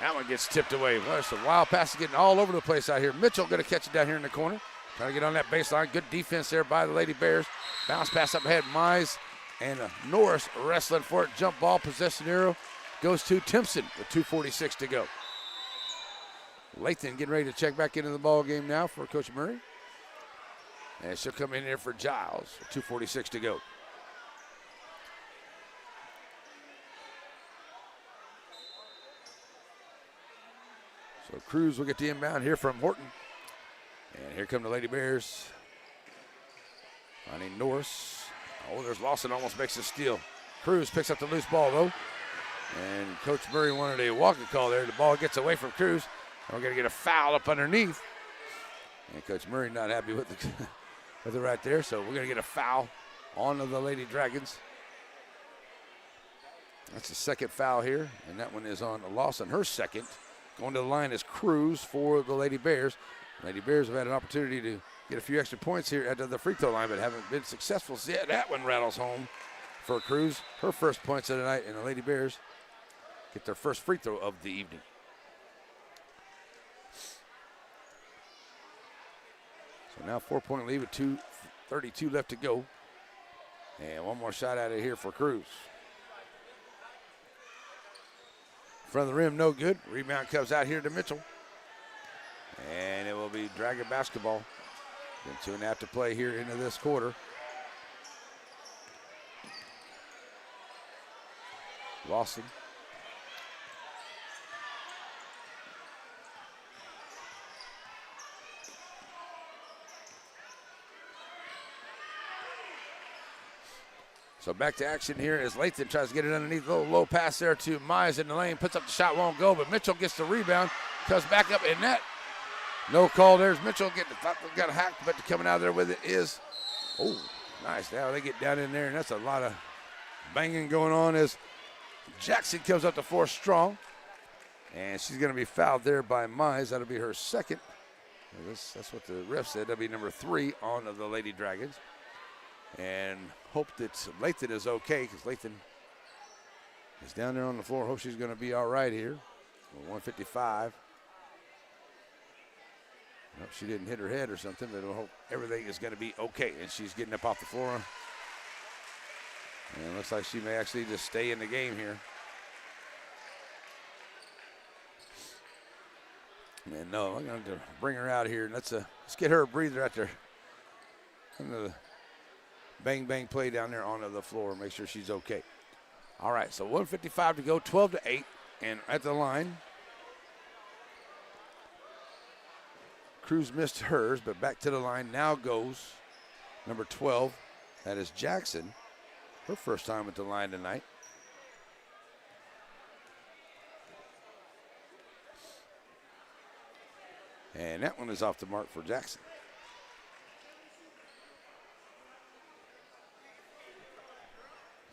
That one gets tipped away. Well, there's some wild passes getting all over the place out here. Mitchell going to catch it down here in the corner. Trying to get on that baseline. Good defense there by the Lady Bears. Bounce pass up ahead. Mize and Norris wrestling for it. Jump ball, possession arrow goes to Timpson with 2:46 to go. Lathan getting ready to check back into the ball game now for Coach Murray. And she'll come in here for Giles with 2:46 to go. So Cruz will get the inbound here from Horton. And here come the Lady Bears. Finding Norris. Oh, there's Lawson, almost makes a steal. Cruz picks up the loose ball, though. And Coach Murray wanted a walking call there. The ball gets away from Cruz. And we're going to get a foul up underneath. And Coach Murray not happy with it right there. So we're going to get a foul on the Lady Dragons. That's the second foul here, and that one is on Lawson, her second. Going to the line is Cruz for the Lady Bears. Lady Bears have had an opportunity to get a few extra points here at the free throw line, but haven't been successful. See, that one rattles home for Cruz. Her first points of the night, and the Lady Bears get their first free throw of the evening. So now 4-point lead with 2:32 left to go. And one more shot out of here for Cruz. Front of the rim, no good. Rebound comes out here to Mitchell. And it will be Dragon basketball. Then 2.5 to play here into this quarter. Lawson. So back to action here as Lathan tries to get it underneath. A little low pass there to Mize in the lane. Puts up the shot, won't go, but Mitchell gets the rebound. Comes back up in net. No call. There's Mitchell got hacked, but coming out of there with it is, oh, nice. Now they get down in there, and that's a lot of banging going on as Jackson comes up to force strong. And she's going to be fouled there by Mize. That'll be her second. That's what the ref said. That'll be number 3 on the Lady Dragons. And hope that Lathan is okay, because Lathan is down there on the floor. Hope she's going to be all right here. 155. Nope, she didn't hit her head or something, but I hope everything is going to be okay. And she's getting up off the floor. And it looks like she may actually just stay in the game here. And no, I'm going to bring her out here. And let's get her a breather out there. Bang, bang play down there onto the floor. Make sure she's okay. All right, so 1:55 to go, 12-8. And at the line, Cruz missed hers, but back to the line now goes number 12. That is Jackson. Her first time at the line tonight. And that one is off the mark for Jackson.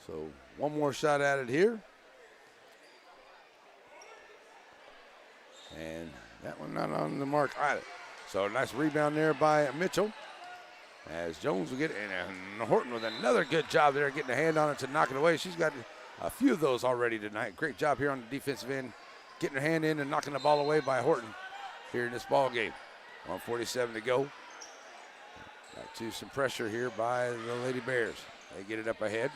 So one more shot at it here. And that one not on the mark either. So a nice rebound there by Mitchell. As Jones will get it, and Horton with another good job there, getting a hand on it to knock it away. She's got a few of those already tonight. Great job here on the defensive end, getting her hand in and knocking the ball away by Horton here in this ball game. 1:47 to go. Back to some pressure here by the Lady Bears. They get it up ahead.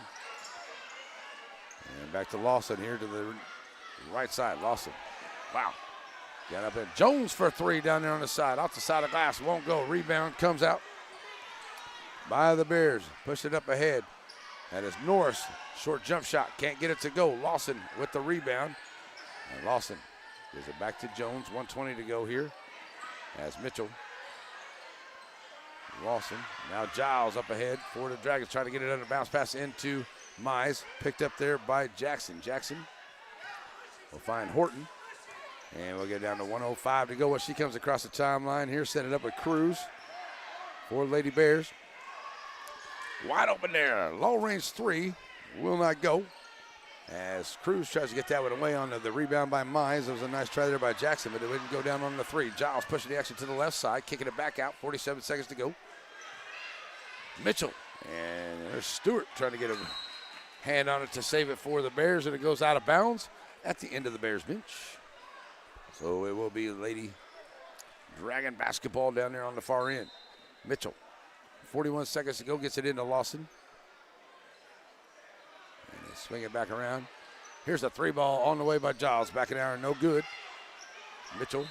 And back to Lawson here to the right side. Lawson, wow. Got up in Jones for 3 down there on the side. Off the side of the glass, won't go. Rebound comes out by the Bears. Push it up ahead. That is Norris. Short jump shot. Can't get it to go. Lawson with the rebound. And Lawson gives it back to Jones. 1:20 to go here. As Mitchell. Lawson. Now Giles up ahead for the Dragons. Trying to get it under bounce pass into Mize. Picked up there by Jackson. Jackson will find Horton. And we'll get down to 1:05 to go as she comes across the timeline here. Set it up with Cruz for Lady Bears. Wide open there. Low range 3 will not go. As Cruz tries to get that one away on the rebound by Mize. It was a nice try there by Jackson, but it wouldn't go down on the 3. Giles pushing the action to the left side, kicking it back out. 47 seconds to go. Mitchell. And there's Stewart trying to get a hand on it to save it for the Bears, and it goes out of bounds at the end of the Bears bench. So it will be Lady Dragon basketball down there on the far end. Mitchell, 41 seconds to go, gets it into Lawson. And they swing it back around. Here's a 3 ball on the way by Giles. Back in the iron, no good. Mitchell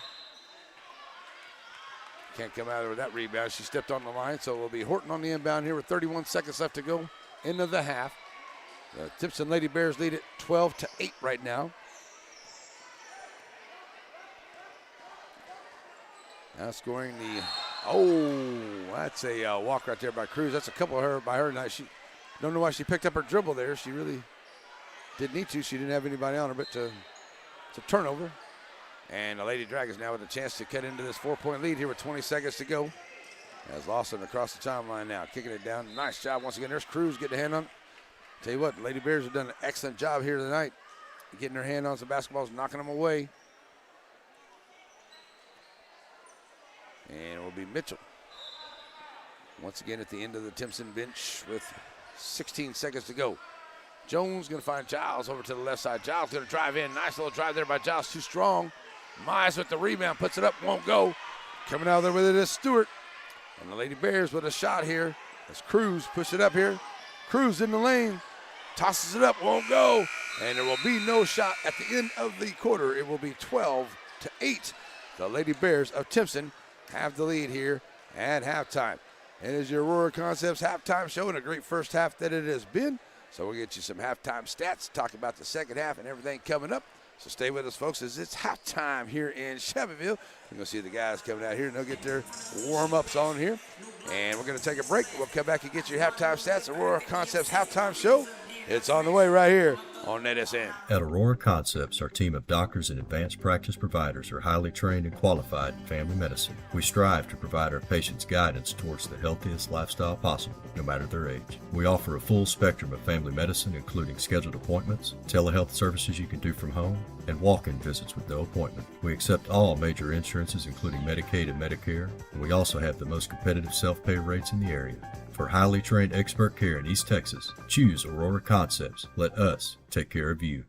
can't come out of that rebound. She stepped on the line, so it will be Horton on the inbound here with 31 seconds left to go into the half. The Timpson Lady Bears lead it 12-8 right now. Now scoring that's a walk right there by Cruz. That's a couple of her by her tonight. She don't know why she picked up her dribble there. She really didn't need to. She didn't have anybody on her, but it's a turnover. And the Lady Dragons now with a chance to cut into this 4-point lead here with 20 seconds to go. As Lawson across the timeline now, kicking it down. Nice job once again. There's Cruz getting a hand on it. Tell you what, the Lady Bears have done an excellent job here tonight getting her hand on some basketballs, knocking them away. And it will be Mitchell. Once again at the end of the Timpson bench with 16 seconds to go. Jones going to find Giles over to the left side. Giles going to drive in. Nice little drive there by Giles, too strong. Mize with the rebound, puts it up, won't go. Coming out there with it is Stewart. And the Lady Bears with a shot here as Cruz push it up here. Cruz in the lane, tosses it up, won't go. And there will be no shot at the end of the quarter. It will be 12-8. The Lady Bears of Timpson have the lead here at halftime. It is your Aurora Concepts halftime show, and a great first half that it has been. So we'll get you some halftime stats, talk about the second half and everything coming up. So stay with us, folks, as it's halftime here in Shelbyville. You're going to see the guys coming out here, and they'll get their warm-ups on here. And we're going to take a break. We'll come back and get your halftime stats. Aurora Concepts halftime show. It's on the way right here on NetSN. At Aurora Concepts, our team of doctors and advanced practice providers are highly trained and qualified in family medicine. We strive to provide our patients guidance towards the healthiest lifestyle possible, no matter their age. We offer a full spectrum of family medicine, including scheduled appointments, telehealth services you can do from home, and walk-in visits with no appointment. We accept all major insurances, including Medicaid and Medicare, and we also have the most competitive self-pay rates in the area. For highly trained expert care in East Texas, choose Aurora Concepts. Let us take care of you.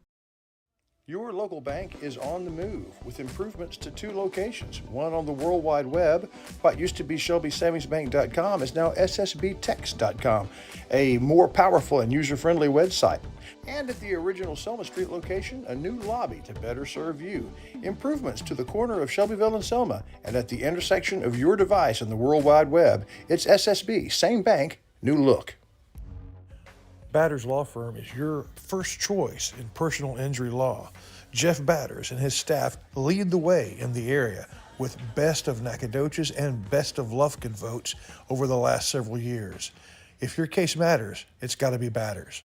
Your local bank is on the move with improvements to 2 locations, one on the World Wide Web. What used to be ShelbySavingsBank.com is now SSBTex.com, a more powerful and user-friendly website. And at the original Selma Street location, a new lobby to better serve you. Improvements to the corner of Shelbyville and Selma, and at the intersection of your device and the World Wide Web, it's SSB, same bank, new look. Batters Law Firm is your first choice in personal injury law. Jeff Batters and his staff lead the way in the area with best of Nacogdoches and best of Lufkin votes over the last several years. If your case matters, it's got to be Batters.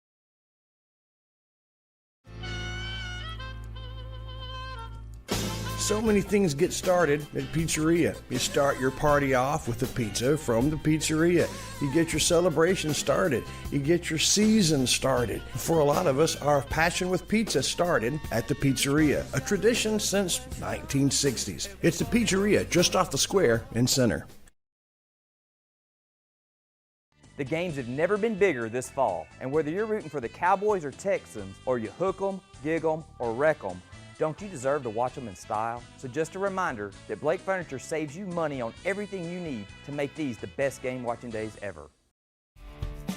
So many things get started at Pizzeria. You start your party off with a pizza from the pizzeria. You get your celebration started. You get your season started. For a lot of us, our passion with pizza started at the Pizzeria, a tradition since 1960s. It's the Pizzeria just off the square in Center. The games have never been bigger this fall, and whether you're rooting for the Cowboys or Texans, or you hook 'em, gig 'em, or wreck 'em, don't you deserve to watch them in style? So just a reminder that Blake Furniture saves you money on everything you need to make these the best game watching days ever.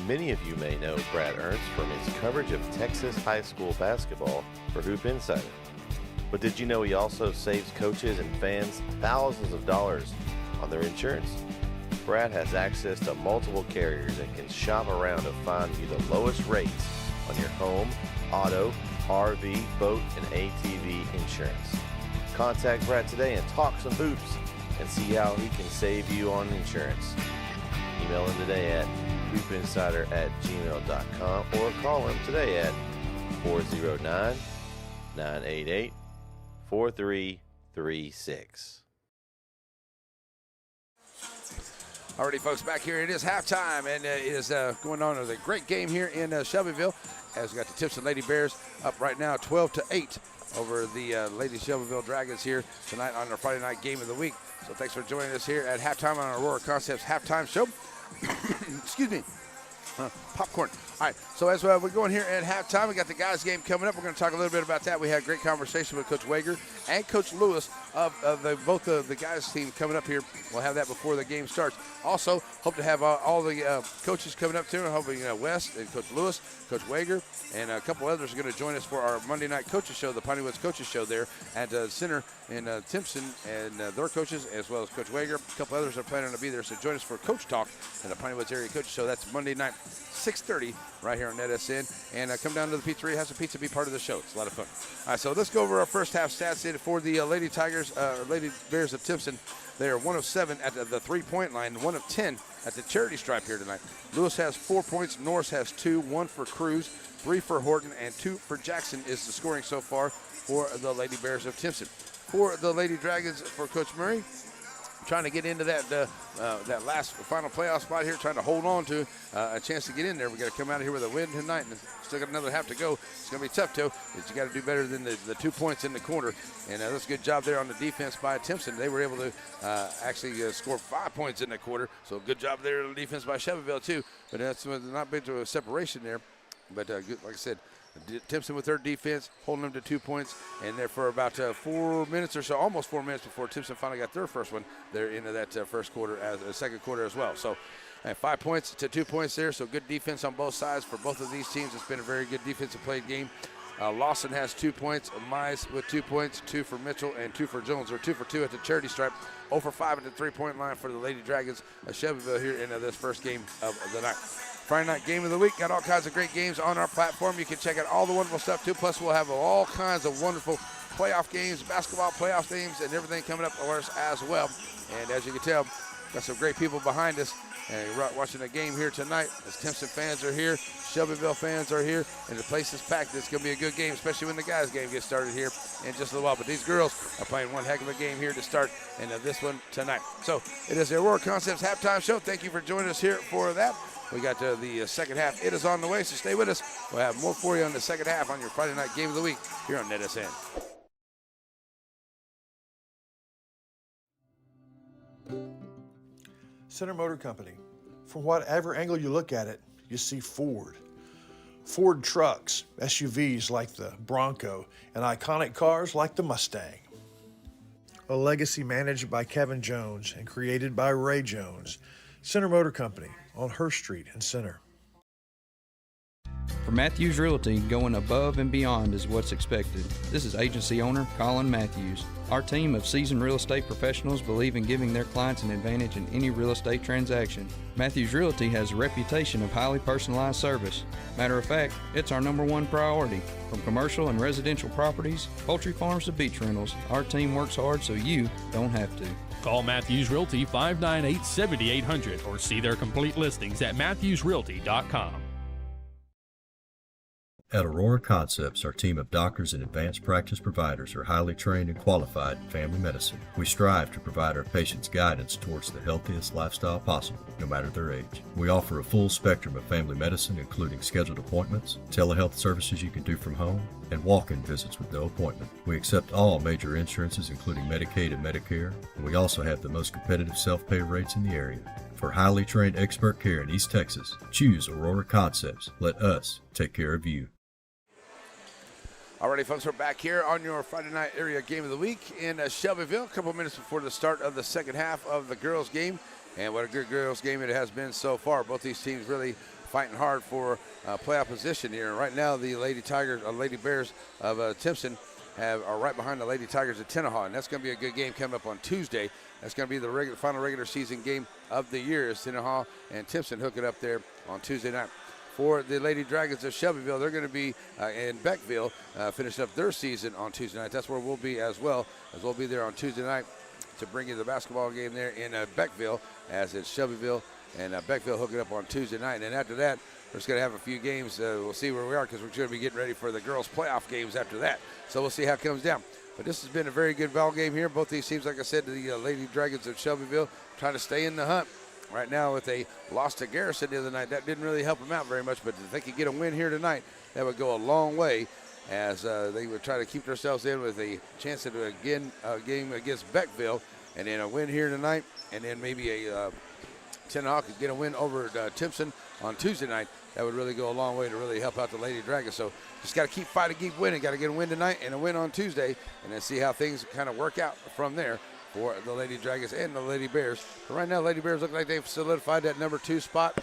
Many of you may know Brad Ernst from his coverage of Texas high school basketball for Hoop Insider. But did you know he also saves coaches and fans thousands of dollars on their insurance? Brad has access to multiple carriers and can shop around to find you the lowest rates on your home, auto, RV, boat, and ATV insurance. Contact Brad today and talk some hoops and see how he can save you on insurance. Email him today at hoopinsider@gmail.com or call him today at 409-988-4336. Alrighty, folks, back here. It is halftime, and it is going on with a great game here in Shelbyville. As we got the Timpson Lady Bears up right now, 12-8 over the Lady Shelbyville Dragons here tonight on our Friday night game of the week. So thanks for joining us here at halftime on our Aurora Concepts halftime show. Excuse me. Popcorn. All right, so as we're going here at halftime, we got the guys' game coming up. We're going to talk a little bit about that. We had a great conversation with Coach Wager and Coach Lewis of both the guys' team coming up here. We'll have that before the game starts. Also, hope to have all the coaches coming up too. I'm hoping West and Coach Lewis, Coach Wager, and a couple others are going to join us for our Monday night coaches show, the Piney Woods Coaches Show there at Center in Timpson, and their coaches, as well as Coach Wager. A couple others are planning to be there, so join us for Coach Talk and the Piney Woods Area Coaches Show. That's Monday night, 6:30, right here on NetSN. And come down to the pizzeria, have some pizza, be part of the show. It's a lot of fun. All right, so let's go over our first half stats for the Lady Bears of Timpson. They are 1 of 7 at the three-point line, 1 of 10 at the charity stripe here tonight. Lewis has 4 points, Norris has 2, 1 for Cruz, 3 for Horton, and 2 for Jackson is the scoring so far for the Lady Bears of Timpson. For the Lady Dragons, for Coach Murray, trying to get into that last final playoff spot here, trying to hold on to a chance to get in there. We got to come out of here with a win tonight, and still got another half to go. It's going to be tough, too. You got to do better than the 2 points in the corner, and that's a good job there on the defense by Timpson. They were able to actually score 5 points in the quarter, so good job there on the defense by Shelbyville, too. But that's not been to a separation there. But good, like I said, Timpson with their defense, holding them to 2 points, and there for about 4 minutes or so, almost 4 minutes before Timpson finally got their first one. They're into that first quarter, second quarter as well. So 5 points to 2 points there, so good defense on both sides for both of these teams. It's been a very good defensive played game. Lawson has 2 points, Mize with 2 points, 2 for Mitchell and 2 for Jones, or 2 for 2 at the charity stripe, 0 for 5 at the three-point line for the Lady Dragons of Shelbyville here in this first game of the night. Friday night game of the week. Got all kinds of great games on our platform. You can check out all the wonderful stuff, too. Plus, we'll have all kinds of wonderful playoff games, basketball playoff games, and everything coming up for us as well. And as you can tell, got some great people behind us. And you're watching the game here tonight. As Timpson fans are here, Shelbyville fans are here, and the place is packed. It's going to be a good game, especially when the guys' game gets started here in just a little while. But these girls are playing one heck of a game here to start in this one tonight. So it is the Aurora Concepts halftime show. Thank you for joining us here for that. We got the second half. It is on the way, so stay with us. We'll have more for you on the second half on your Friday night game of the week here on NetSN. Center Motor Company. From whatever angle you look at it, you see Ford. Ford trucks, SUVs like the Bronco, and iconic cars like the Mustang. A legacy managed by Kevin Jones and created by Ray Jones. Center Motor Company on Hurst Street in Center. For Matthews Realty, going above and beyond is what's expected. This is agency owner Colin Matthews. Our team of seasoned real estate professionals believe in giving their clients an advantage in any real estate transaction. Matthews Realty has a reputation of highly personalized service. Matter of fact, it's our #1 priority. From commercial and residential properties, poultry farms to beach rentals, our team works hard so you don't have to. Call Matthews Realty 598-7800 or see their complete listings at matthewsrealty.com. At Aurora Concepts, our team of doctors and advanced practice providers are highly trained and qualified in family medicine. We strive to provide our patients guidance towards the healthiest lifestyle possible, no matter their age. We offer a full spectrum of family medicine, including scheduled appointments, telehealth services you can do from home, and walk-in visits with no appointment. We accept all major insurances, including Medicaid and Medicare, and we also have the most competitive self-pay rates in the area. For highly trained expert care in East Texas, choose Aurora Concepts. Let us take care of you. Alrighty, folks, we're back here on your Friday night area game of the week in Shelbyville. A couple minutes before the start of the second half of the girls' game. And what a good girls' game it has been so far. Both these teams really fighting hard for playoff position here. Right now, the Lady Bears of Timpson are right behind the Lady Tigers of Tenaha. And that's going to be a good game coming up on Tuesday. That's going to be the final regular season game of the year as Tenaha and Timpson hook it up there on Tuesday night. For the Lady Dragons of Shelbyville, they're going to be in Beckville, finishing up their season on Tuesday night. That's where we'll be as well, as we'll be there on Tuesday night to bring you the basketball game there in Beckville, as it's Shelbyville and Beckville hooking up on Tuesday night. And then after that, we're just going to have a few games. We'll see where we are because we're going to be getting ready for the girls' playoff games after that. So we'll see how it comes down. But this has been a very good ball game here. Both these teams, like I said, the Lady Dragons of Shelbyville trying to stay in the hunt. Right now, with a loss to Garrison the other night, that didn't really help them out very much. But if they could get a win here tonight, that would go a long way as they would try to keep themselves in with a chance at a game against Beckville, and then a win here tonight, and then maybe a Tenaha could get a win over Timpson on Tuesday night. That would really go a long way to really help out the Lady Dragons. So just got to keep fighting, keep winning. Got to get a win tonight and a win on Tuesday, and then see how things kind of work out from there for the Lady Dragons and the Lady Bears. But right now, Lady Bears look like they've solidified that #2 spot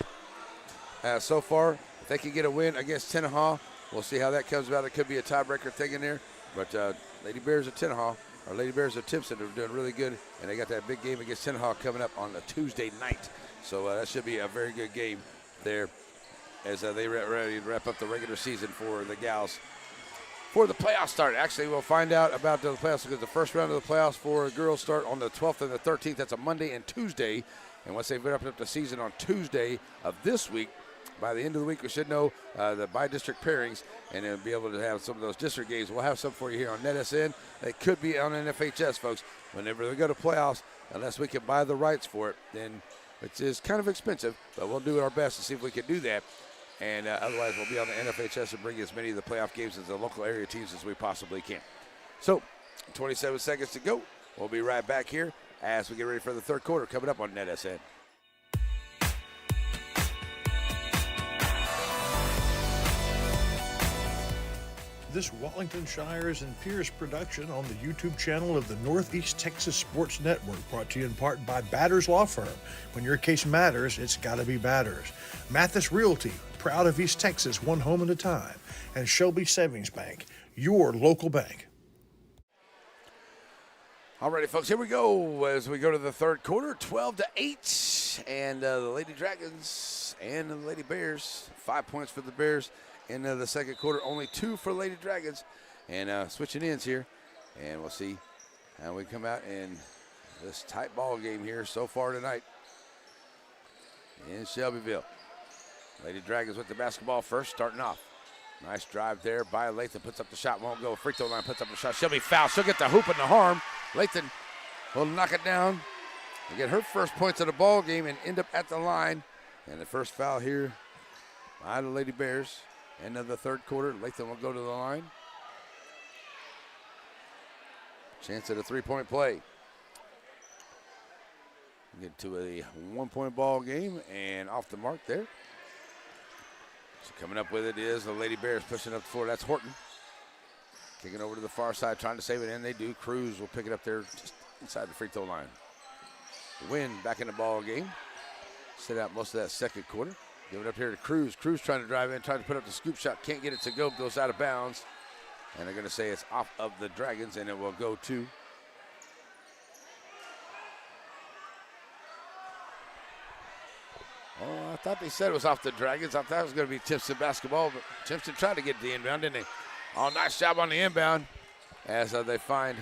so far. If they can get a win against Tenaha, we'll see how that comes about. It could be a tiebreaker thing in there. But Lady Bears of Tenaha, or Lady Bears of Timpson, are doing really good, and they got that big game against Tenaha coming up on a Tuesday night. So that should be a very good game there as they ready to wrap up the regular season for the gals. For the playoffs start, actually, we'll find out about the playoffs because the first round of the playoffs for girls start on the 12th and the 13th. That's a Monday and Tuesday. And once they've wrapped up the season on Tuesday of this week, by the end of the week, we should know the by-district pairings and then be able to have some of those district games. We'll have some for you here on NetSN. It could be on NFHS, folks. Whenever they go to playoffs, unless we can buy the rights for it, then which is kind of expensive, but we'll do our best to see if we can do that. And otherwise, we'll be on the NFHS and bring as many of the playoff games as the local area teams as we possibly can. So, 27 seconds to go. We'll be right back here as we get ready for the third quarter coming up on NetSN. This Wallington Shires and Pierce production on the YouTube channel of the Northeast Texas Sports Network, brought to you in part by Batters Law Firm. When your case matters, it's got to be Batters. Mathis Realty, proud of East Texas, one home at a time. And Shelby Savings Bank, your local bank. All righty, folks, here we go as we go to the third quarter, 12-8. And the Lady Dragons and the Lady Bears, 5 points for the Bears. In the second quarter, only 2 for Lady Dragons. And switching ends here. And we'll see how we come out in this tight ball game here so far tonight in Shelbyville. Lady Dragons with the basketball first, starting off. Nice drive there by Lathan, puts up the shot, won't go. Free throw line, puts up the shot. She'll be fouled. She'll get the hoop and the harm. Lathan will knock it down and get her first points of the ball game and end up at the line. And the first foul here by the Lady Bears. End of the third quarter, Lathan will go to the line. Chance at a three-point play. Get to a one-point ball game and off the mark there. So coming up with it is the Lady Bears pushing up the floor. That's Horton. Kicking over to the far side, trying to save it, and they do. Cruz will pick it up there just inside the free throw line. Win back in the ball game. Sit out most of that second quarter. Give it up here to Cruz. Cruz trying to drive in, trying to put up the scoop shot. Can't get it to go, goes out of bounds. And they're going to say it's off of the Dragons, and it will go to oh, I thought they said it was off the Dragons. I thought it was going to be Timpson basketball, but Timpson tried to get the inbound, didn't they? Oh, nice job on the inbound as they find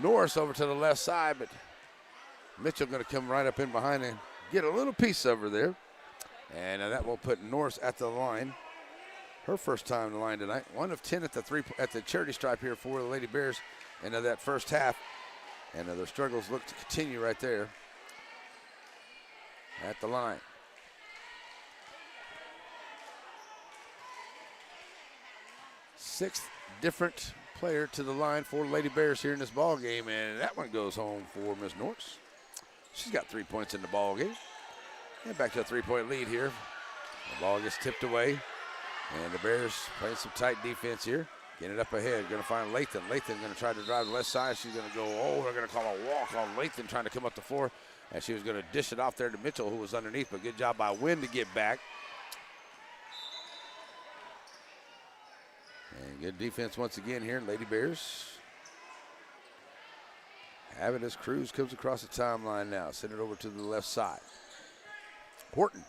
Norris over to the left side, but Mitchell going to come right up in behind and get a little piece over there. And that will put Norris at the line. Her first time in the line tonight. 1 of 10 at the charity stripe here for the Lady Bears into that first half. And their struggles look to continue right there at the line. Sixth different player to the line for Lady Bears here in this ball game, and that one goes home for Miss Norris. She's got 3 points in the ball game. And back to a three-point lead here. The ball gets tipped away. And the Bears playing some tight defense here. Getting it up ahead. Going to find Lathan. Lathan going to try to drive the left side. She's going to go, they're going to call a walk on Lathan trying to come up the floor. And she was going to dish it off there to Mitchell, who was underneath. But good job by Wynn to get back. And good defense once again here. Lady Bears have it as Cruz comes across the timeline now. Send it over to the left side. Horton.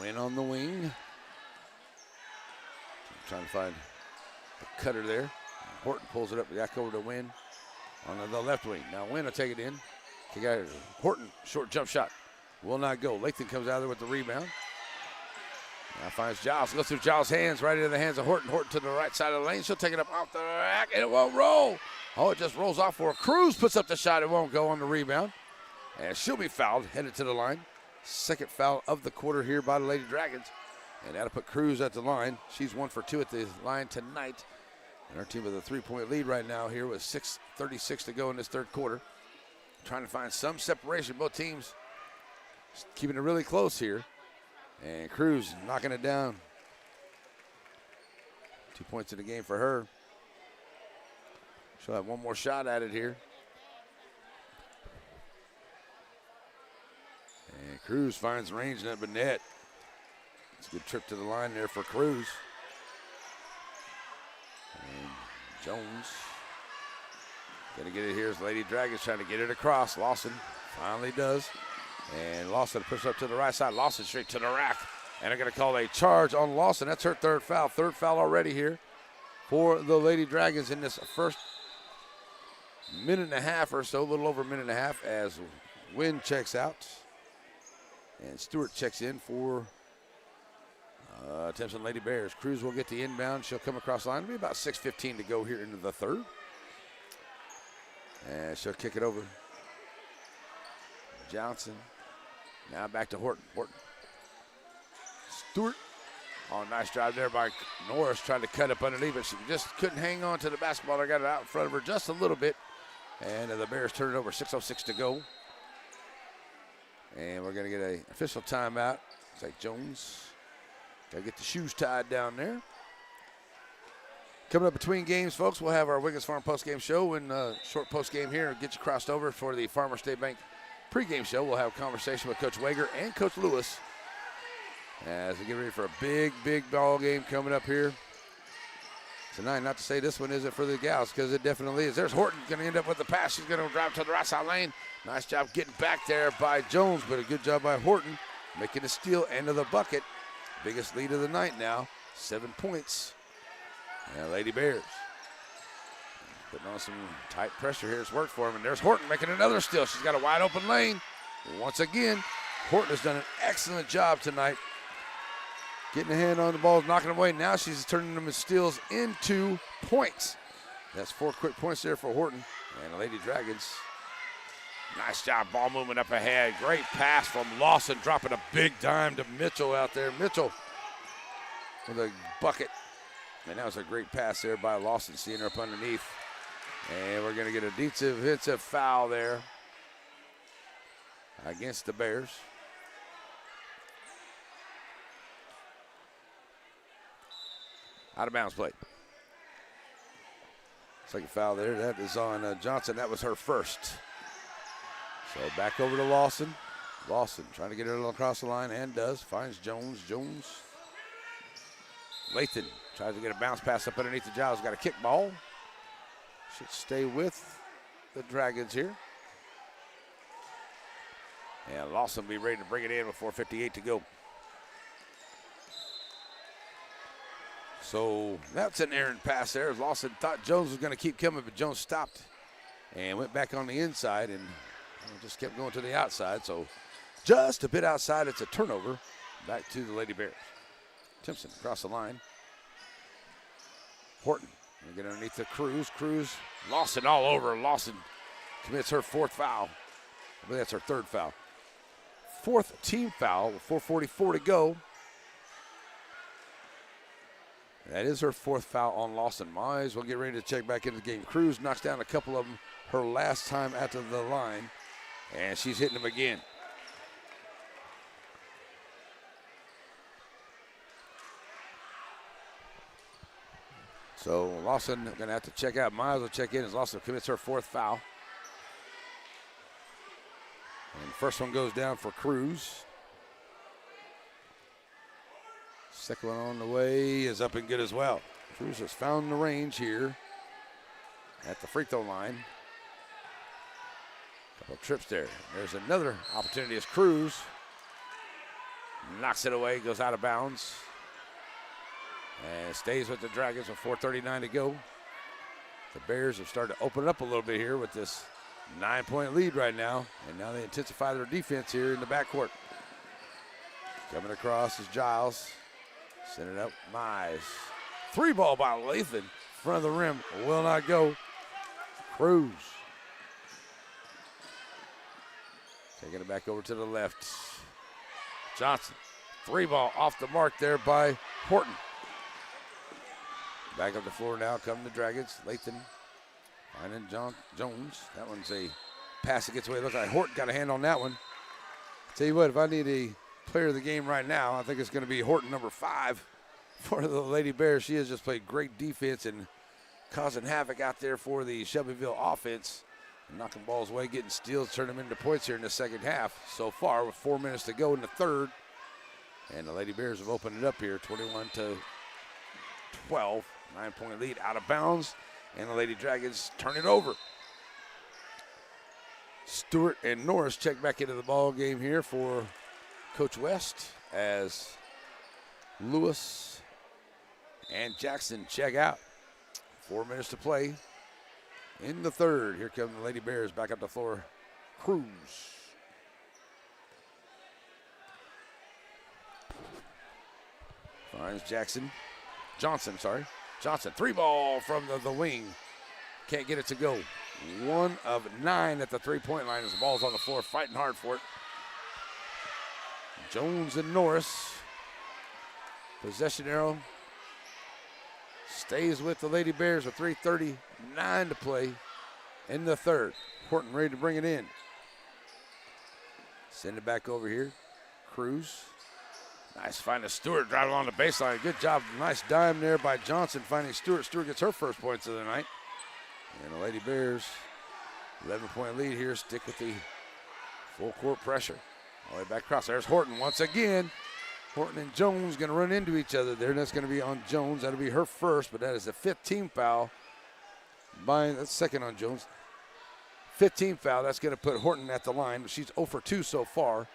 Win on the wing. Trying to find the cutter there. Horton pulls it up back over to Wynn on the left wing. Now Wynn will take it in. Horton, short jump shot. Will not go. Lathan comes out there with the rebound. Now finds Giles. Goes through Giles' hands, right into the hands of Horton. Horton to the right side of the lane. She'll take it up off the rack, and it won't roll. Oh, it just rolls off for her. Cruz puts up the shot. It won't go on the rebound. And she'll be fouled, headed to the line. Second foul of the quarter here by the Lady Dragons. And that'll put Cruz at the line. She's 1 for 2 at the line tonight. And our team with a 3-point lead right now here with 6:36 to go in this third quarter. Trying to find some separation. Both teams keeping it really close here. And Cruz knocking it down. 2 points in the game for her. She'll have one more shot at it here. And Cruz finds range in the net. It's a good trip to the line there for Cruz. And Jones gonna get it here as Lady Dragons trying to get it across. Lawson finally does. And Lawson pushes up to the right side. Lawson straight to the rack. And they're gonna call a charge on Lawson. That's her third foul. Third foul already here for the Lady Dragons in this first minute and a half or so, a little over a minute and a half as Wynn checks out. And Stewart checks in for Timpson Lady Bears. Cruz will get the inbound. She'll come across the line. It'll be about 6:15 to go here into the third. And she'll kick it over Johnson. Now back to Horton. Stewart. Oh, nice drive there by Norris, trying to cut up underneath, but she just couldn't hang on to the basketball. I got it out in front of her just a little bit. And the Bears turn it over, 6:06 to go. And we're going to get an official timeout. Zach Jones. Got to get the shoes tied down there. Coming up between games, folks, we'll have our Wiggins Farm postgame show and short postgame here. Get you crossed over for the Farmer State Bank pregame show. We'll have a conversation with Coach Wager and Coach Lewis as we get ready for a big ball game coming up here tonight. Not to say this one isn't for the gals, because it definitely is. There's Horton going to end up with the pass. She's going to drive to the right side lane. Nice job getting back there by Jones, but a good job by Horton making a steal, end of the bucket. Biggest lead of the night now, 7 points. And Lady Bears putting on some tight pressure here. It's worked for them. And there's Horton making another steal. She's got a wide open lane. Once again, Horton has done an excellent job tonight getting a hand on the ball, knocking them away. Now she's turning them as steals into points. That's 4 quick points there for Horton. And the Lady Dragons, nice job, ball movement up ahead. Great pass from Lawson, dropping a big dime to Mitchell out there. Mitchell with a bucket. And that was a great pass there by Lawson, seeing her up underneath. And we're going to get a defensive foul there against the Bears. Out of bounds play. Second foul there. That is on Johnson. That was her first. So back over to Lawson. Lawson trying to get it across the line and does. Finds Jones. Lathan tries to get a bounce pass up underneath the Giles. Got a kick ball. Should stay with the Dragons here. And Lawson will be ready to bring it in with 4:58 to go. So that's an errant pass there. Lawson thought Jones was going to keep coming, but Jones stopped and went back on the inside and just kept going to the outside. So just a bit outside, it's a turnover. Back to the Lady Bears. Timpson across the line. Horton going to get underneath the Cruz. Lawson all over. Lawson commits her 4th foul. I believe that's her 3rd foul. 4th team foul with 4:44 to go. That is her 4th foul on Lawson. Might as well get ready to check back into the game. Cruz knocks down a couple of them her last time at the line, and she's hitting them again. So Lawson going to have to check out. Miles will check in as Lawson commits her 4th foul. And the first one goes down for Cruz. Second one on the way is up and good as well. Cruz has found the range here at the free throw line. Couple of trips there. There's another opportunity as Cruz knocks it away, goes out of bounds. And stays with the Dragons with 4:39 to go. The Bears have started to open it up a little bit here with this 9-point lead right now. And now they intensify their defense here in the backcourt. Coming across is Giles. Send it up, Mize. 3 ball by Lathan. Front of the rim, will not go. Cruz. Taking it back over to the left. Johnson. 3 ball off the mark there by Horton. Back up the floor now, come the Dragons. Lathan finding Jones. That one's a pass that gets away. Looks like Horton got a hand on that one. Tell you what, if I need a player of the game right now, I think it's going to be Horton, number 5 for the Lady Bears. She has just played great defense and causing havoc out there for the Shelbyville offense. And knocking balls away, getting steals, turning them into points here in the second half so far with 4 minutes to go in the third. And the Lady Bears have opened it up here, 21-12. 9-point lead out of bounds. And the Lady Dragons turn it over. Stewart and Norris check back into the ball game here for Coach West as Lewis and Jackson check out. 4 minutes to play in the third. Here come the Lady Bears back up the floor. Cruz. Finds Johnson, 3 ball from the wing. Can't get it to go. 1 of 9 at the three-point line as the ball's on the floor, fighting hard for it. Jones and Norris. Possession arrow stays with the Lady Bears with 3:39 to play in the third. Horton ready to bring it in. Send it back over here. Cruz. Nice find of Stewart driving on the baseline. Good job. Nice dime there by Johnson finding Stewart. Stewart gets her first points of the night. And the Lady Bears, 11-point lead here. Stick with the full court pressure. All the way back across. There's Horton once again. Horton and Jones going to run into each other there. That's going to be on Jones. That'll be her first, but that is a 15 foul. That's second on Jones. 15 foul. That's going to put Horton at the line. She's 0 for 2 so far,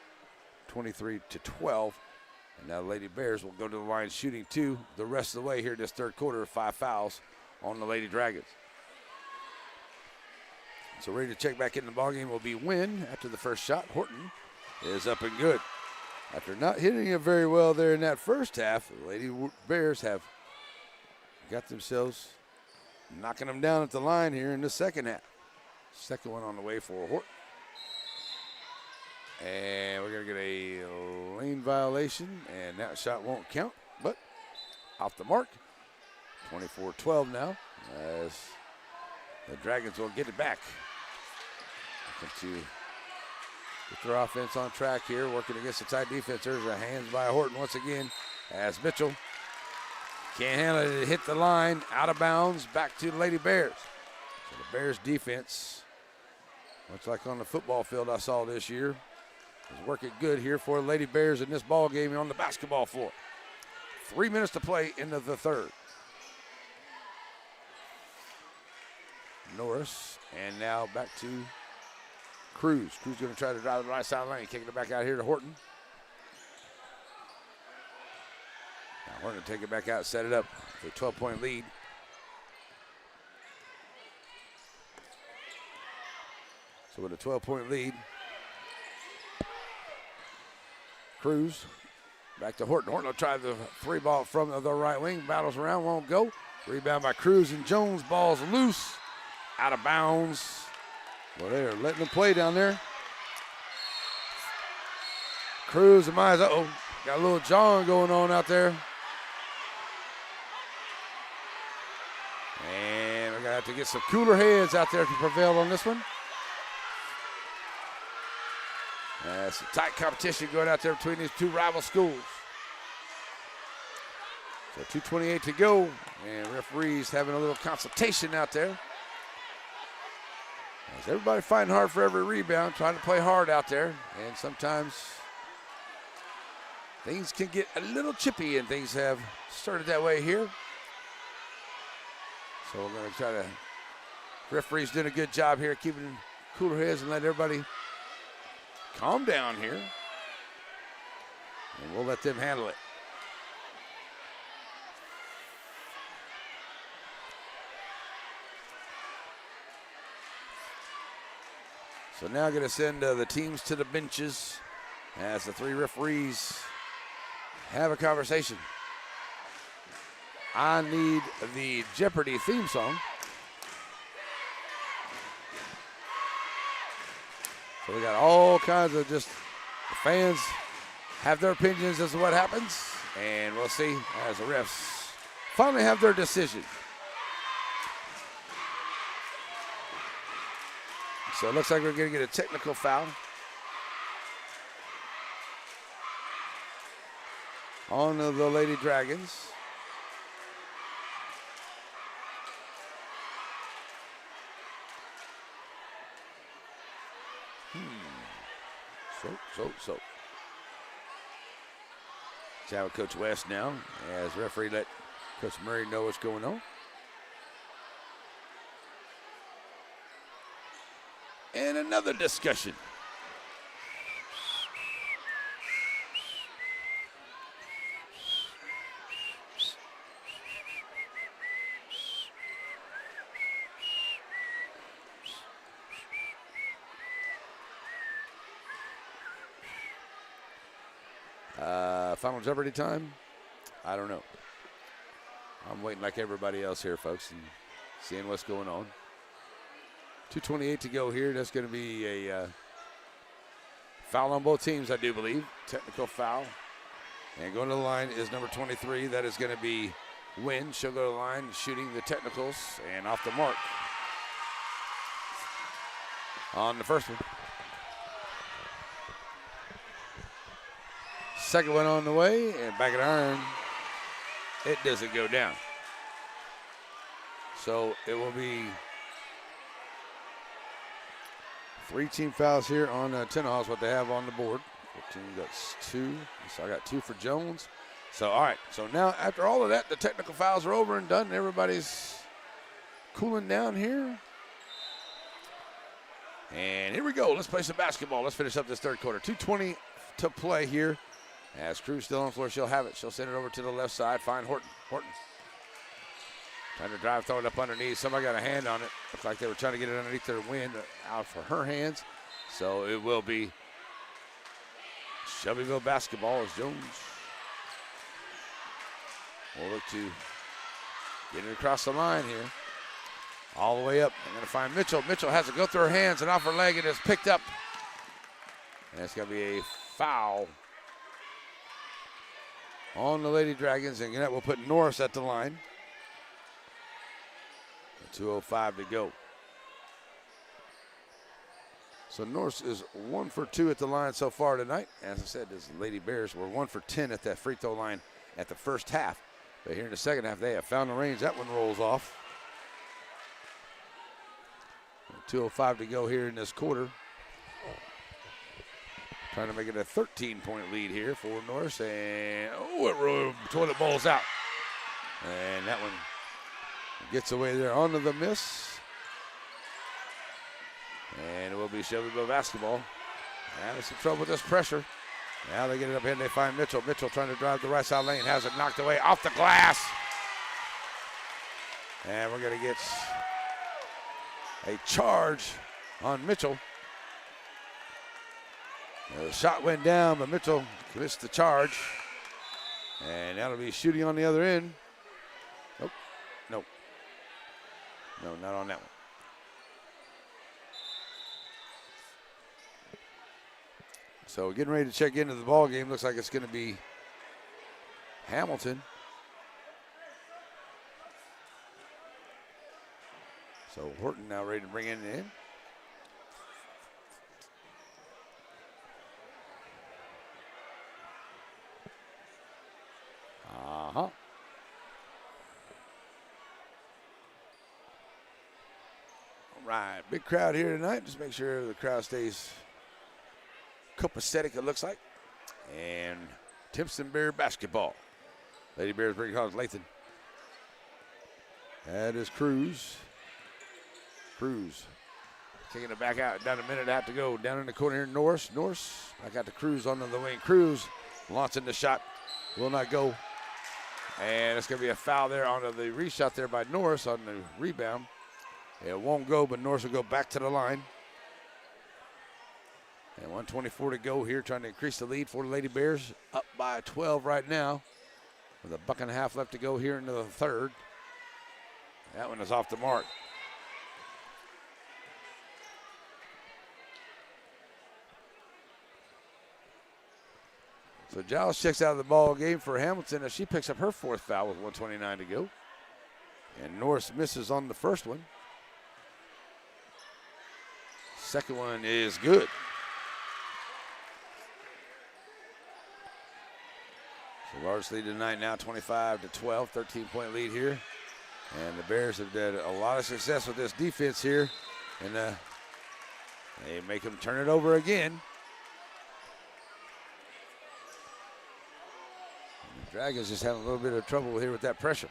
23-12. And now the Lady Bears will go to the line shooting 2 the rest of the way here this third quarter. 5 fouls on the Lady Dragons. So ready to check back in the ballgame will be Wynn after the first shot. Horton is up and good. After not hitting it very well there in that first half, the Lady Bears have got themselves knocking them down at the line here in the second half. Second one on the way for Horton. And we're going to get a lane violation, and that shot won't count, but off the mark. 24-12 now as the Dragons will get it back. Looking to get their offense on track here, working against the tight defense. There's a hands by Horton once again as Mitchell can't handle it. It hit the line, out of bounds, back to the Lady Bears. So the Bears defense, much like on the football field I saw this year, is working good here for the Lady Bears in this ball game on the basketball floor. 3 minutes to play into the third. Norris, and now back to Cruz. Cruz going to try to drive the right side lane, kicking it back out here to Horton. Now Horton take it back out, set it up for a 12-point lead. So with a 12-point lead, Cruz back to Horton. Horton will try the three ball from the right wing, battles around, won't go. Rebound by Cruz and Jones, ball's loose, out of bounds. Well, they're letting them play down there. Cruz and Mize, got a little jawing going on out there. And we're going to have to get some cooler heads out there to prevail on this one. Some tight competition going out there between these two rival schools. So 2:28 to go, and referees having a little consultation out there. As everybody fighting hard for every rebound, trying to play hard out there, and sometimes things can get a little chippy, and things have started that way here. So we're going to try to, referees doing a good job here keeping cooler heads and let everybody calm down here, and we'll let them handle it. So now going to send the teams to the benches as the three referees have a conversation. I need the Jeopardy theme song. So we got all kinds of just the fans have their opinions as to what happens, and we'll see as the refs finally have their decision. So it looks like we're going to get a technical foul on the Lady Dragons. So. Chat with Coach West now as referee let Coach Murray know what's going on. And another discussion. Final Jeopardy time? I don't know. I'm waiting like everybody else here, folks, and seeing what's going on. 2:28 to go here. That's going to be a foul on both teams, I do believe. Technical foul. And going to the line is number 23. That is going to be Wynn. She'll go to the line, shooting the technicals, and off the mark on the first one. Second one on the way, and back at iron. It doesn't go down. So it will be 3 team fouls here on Tenaha is what they have on the board. 14 got 2. So I got 2 for Jones. So, all right. So now after all of that, the technical fouls are over and done. And everybody's cooling down here. And here we go. Let's play some basketball. Let's finish up this third quarter. 2:20 to play here. As Cruz still on the floor, she'll have it. She'll send it over to the left side. Find Horton. Horton trying to drive, throw it up underneath. Somebody got a hand on it. Looks like they were trying to get it underneath their wind out for her hands. So it will be Shelbyville basketball as Jones will look to get it across the line here. All the way up. They're going to find Mitchell. Mitchell has to go through her hands and off her leg. It is picked up. And it's going to be a foul on the Lady Dragons. And that will put Norris at the line. 2:05 to go. So Norris is 1 for 2 at the line so far tonight. As I said, the Lady Bears were 1 for 10 at that free throw line at the first half. But here in the second half, they have found the range. That one rolls off. 2:05 to go here in this quarter. Trying to make it a 13-point lead here for Norris. And, it toilet bowls out. And that one gets away there onto the miss. And it will be Shelbyville basketball. Having some trouble with this pressure. Now they get it up here and they find Mitchell. Mitchell trying to drive the right side lane. Has it knocked away off the glass. And we're going to get a charge on Mitchell. The shot went down, but Mitchell missed the charge. And that'll be shooting on the other end. Nope. Nope. No, not on that one. So getting ready to check into the ball game. Looks like it's going to be Hamilton. So Horton now ready to bring it in. All right, big crowd here tonight. Just make sure the crowd stays copacetic, it looks like. And Timpson Bear basketball. Lady Bears bring it home. Lathan. That is Cruz. Cruz taking it back out. Down a minute and a half to go. Down in the corner here, Norris. Norris back out to Cruz on the wing. Cruz launching the shot. Will not go. And it's going to be a foul there on the reshot there by Norris on the rebound. It won't go, but Norris will go back to the line. And 1:24 to go here, trying to increase the lead for the Lady Bears. Up by 12 right now, with a buck and a half left to go here into the third. That one is off the mark. So Giles checks out of the ball game for Hamilton as she picks up her 4th foul with 1:29 to go. And Norris misses on the first one. Second one is good. So large lead tonight now, 25-12, 13-point lead here. And the Bears have had a lot of success with this defense here. And they make them turn it over again. And the Dragons just having a little bit of trouble here with that pressure.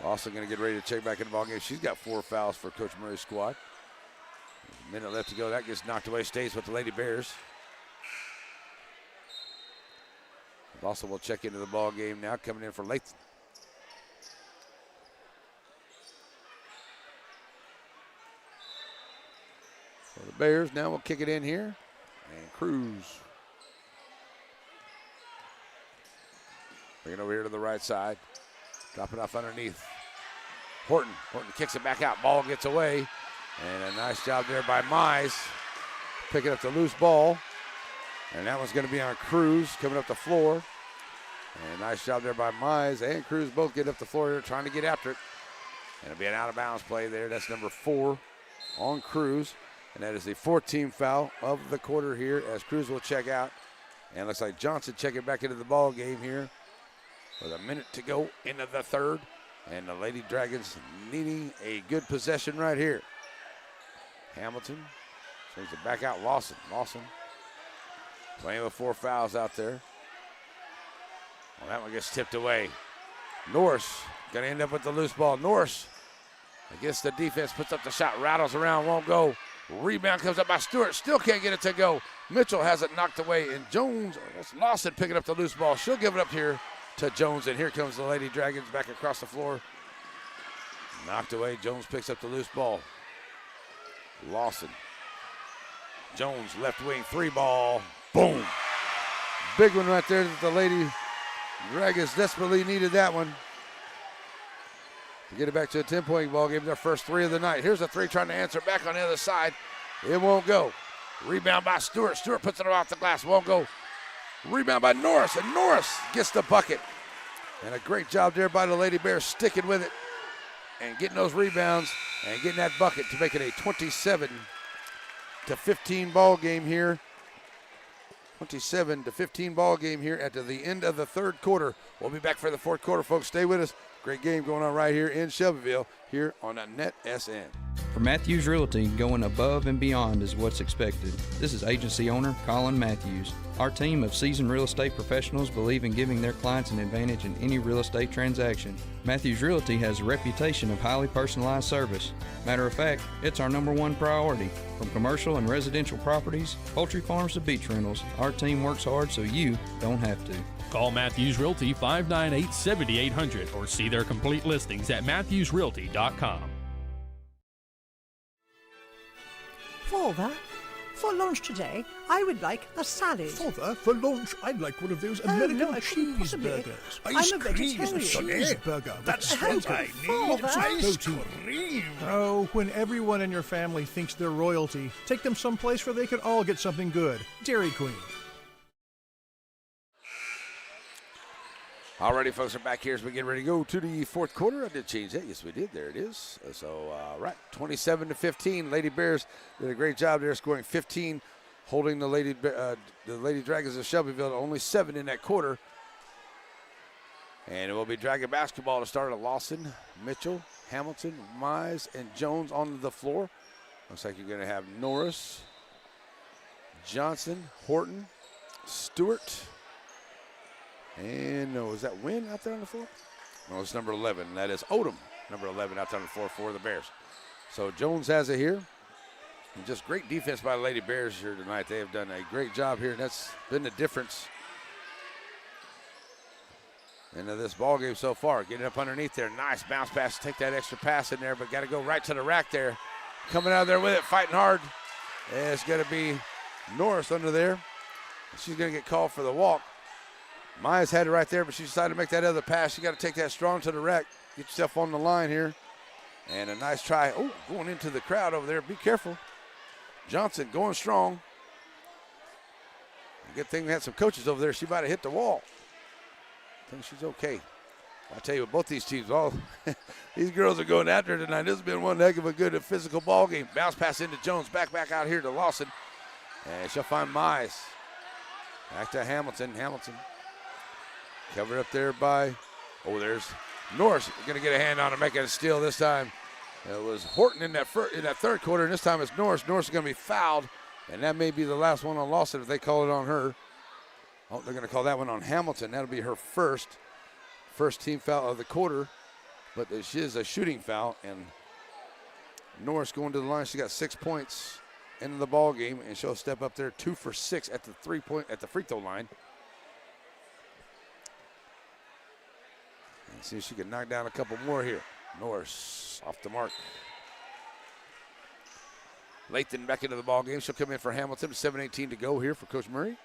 Also going to get ready to check back in the ball game. She's got 4 fouls for Coach Murray's squad. A minute left to go. That gets knocked away. Stays with the Lady Bears. Also will check into the ball game now. Coming in for Lathan. So the Bears now will kick it in here. And Cruz. Bring it over here to the right side. Drop it off underneath. Horton. Horton kicks it back out. Ball gets away. And a nice job there by Mize, picking up the loose ball. And that one's going to be on Cruz coming up the floor. And a nice job there by Mize and Cruz both getting up the floor here trying to get after it. And it'll be an out-of-bounds play there. That's number 4 on Cruz. And that is the 14th foul of the quarter here as Cruz will check out. And it looks like Johnson checking back into the ball game here with a minute to go into the third. And the Lady Dragons needing a good possession right here. Hamilton swings it back out. Lawson playing with 4 fouls out there. Well, that one gets tipped away. Norris going to end up with the loose ball. Norris against the defense, puts up the shot, rattles around, won't go. Rebound comes up by Stewart, still can't get it to go. Mitchell has it knocked away, and Jones, that's Lawson picking up the loose ball. She'll give it up here to Jones, and here comes the Lady Dragons back across the floor. Knocked away, Jones picks up the loose ball. Lawson. Jones, left wing, 3 ball, boom. Big one right there that the Lady Dragons desperately needed that one. To get it back to a 10-point ball game, their first 3 of the night. Here's a 3 trying to answer back on the other side. It won't go. Rebound by Stewart. Stewart puts it off the glass, won't go. Rebound by Norris, and Norris gets the bucket. And a great job there by the Lady Bears sticking with it and getting those rebounds and getting that bucket to make it a 27-15 ball game here. 27-15 ball game here at the end of the third quarter. We'll be back for the fourth quarter, folks. Stay with us. Great game going on right here in Shelbyville here on NetSN. For Matthews Realty, going above and beyond is what's expected. This is agency owner Colin Matthews. Our team of seasoned real estate professionals believe in giving their clients an advantage in any real estate transaction. Matthews Realty has a reputation of highly personalized service. Matter of fact, it's our #1 priority. From commercial and residential properties, poultry farms to beach rentals, our team works hard so you don't have to. Call Matthews Realty 598-7800 or see their complete listings at matthewsrealty.com. Father, for lunch today, I would like a salad. Father, for lunch, I'd like one of those American no, I couldn't possibly. cheeseburgers. I'm a vegetarian. Cheeseburger. That's what I need. Father. Ice cream. Oh, when everyone in your family thinks they're royalty, take them someplace where they can all get something good. Dairy Queen. Alrighty, folks, we're back here as we get ready to go to the fourth quarter. I did change that. Yes, we did. There it is. Right, 27-15. Lady Bears did a great job there, scoring 15, holding the Lady Dragons of Shelbyville to only 7 in that quarter. And it will be Dragon basketball to start at Lawson, Mitchell, Hamilton, Mize, and Jones on the floor. Looks like you're going to have Norris, Johnson, Horton, Stewart. And no, is that Wynn out there on the floor? No, it's number 11. That is Odom, number 11 out there on the floor for the Bears. So Jones has it here. And just great defense by the Lady Bears here tonight. They have done a great job here, and that's been the difference into this ball game so far. Getting up underneath there. Nice bounce pass. Take that extra pass in there, but got to go right to the rack there. Coming out of there with it, fighting hard. And it's going to be Norris under there. She's going to get called for the walk. Maya's had it right there, but she decided to make that other pass. You got to take that strong to the rack. Get yourself on the line here. And a nice try. Oh, going into the crowd over there. Be careful. Johnson going strong. Good thing we had some coaches over there. She might have hit the wall. I think she's okay. I'll tell you, both these teams, these girls are going after her tonight. This has been one heck of a good physical ball game. Bounce pass into Jones. Back out here to Lawson. And she'll find Mize. Back to Hamilton. Covered up there by, there's Norris. Going to get a hand on her, making a steal this time. It was Horton in that third quarter, and this time it's Norris. Norris is going to be fouled, and that may be the last one on Lawson if they call it on her. Oh, they're going to call that one on Hamilton. That'll be her first team foul of the quarter, but she is a shooting foul, and Norris going to the line. She got 6 points into the ball game, and she'll step up there 2 for 6 at the free throw line. And see if she can knock down a couple more here. Norris off the mark. Lathan back into the ball game. She'll come in for Hamilton. 7:18 to go here for Coach Murray.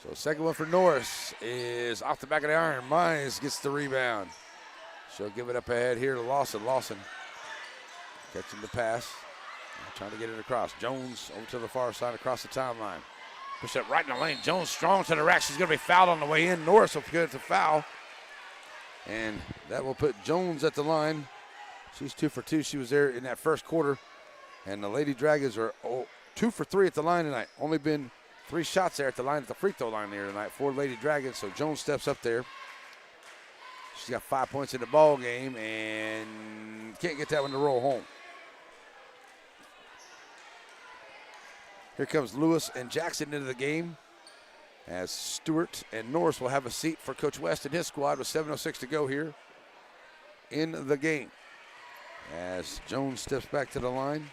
So So second one for Norris is off the back of the iron. Mize gets the rebound. She'll give it up ahead here to Lawson. Lawson catching the pass. Trying to get it across. Jones over to the far side across the timeline. Push it right in the lane. Jones strong to the rack. She's going to be fouled on the way in. Norris will get the foul. And that will put Jones at the line. She's 2 for 2. She was there in that first quarter. And the Lady Dragons are 2 for 3 at the line tonight. Only been 3 shots there at the line, at the free throw line there tonight for Lady Dragons. So Jones steps up there. She's got 5 points in the ball game and can't get that one to roll home. Here comes Lewis and Jackson into the game as Stewart and Norris will have a seat for Coach West and his squad with 7:06 to go here in the game. As Jones steps back to the line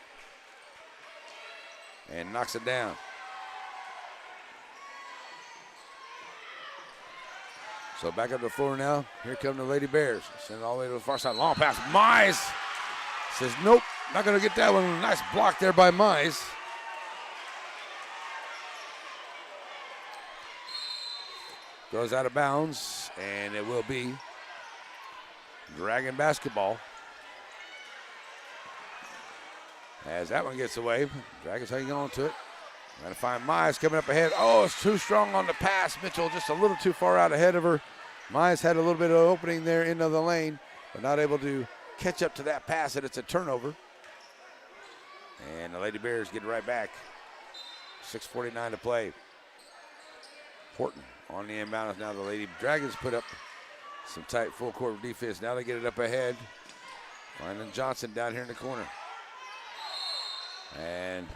and knocks it down. So back up the floor now. Here come the Lady Bears. Send it all the way to the far side. Long pass. Mize says, nope, not going to get that one. Nice block there by Mize. Goes out of bounds, and it will be Dragon basketball. As that one gets away, Dragons hanging on to it. Trying to find Mize coming up ahead. Oh, it's too strong on the pass. Mitchell just a little too far out ahead of her. Mize had a little bit of opening there into the lane, but not able to catch up to that pass, and it's a turnover. And the Lady Bears get right back. 6:49 to play. Horton on the inbound. Now the Lady Dragons put up some tight full court defense. Now they get it up ahead. Finding Johnson down here in the corner. And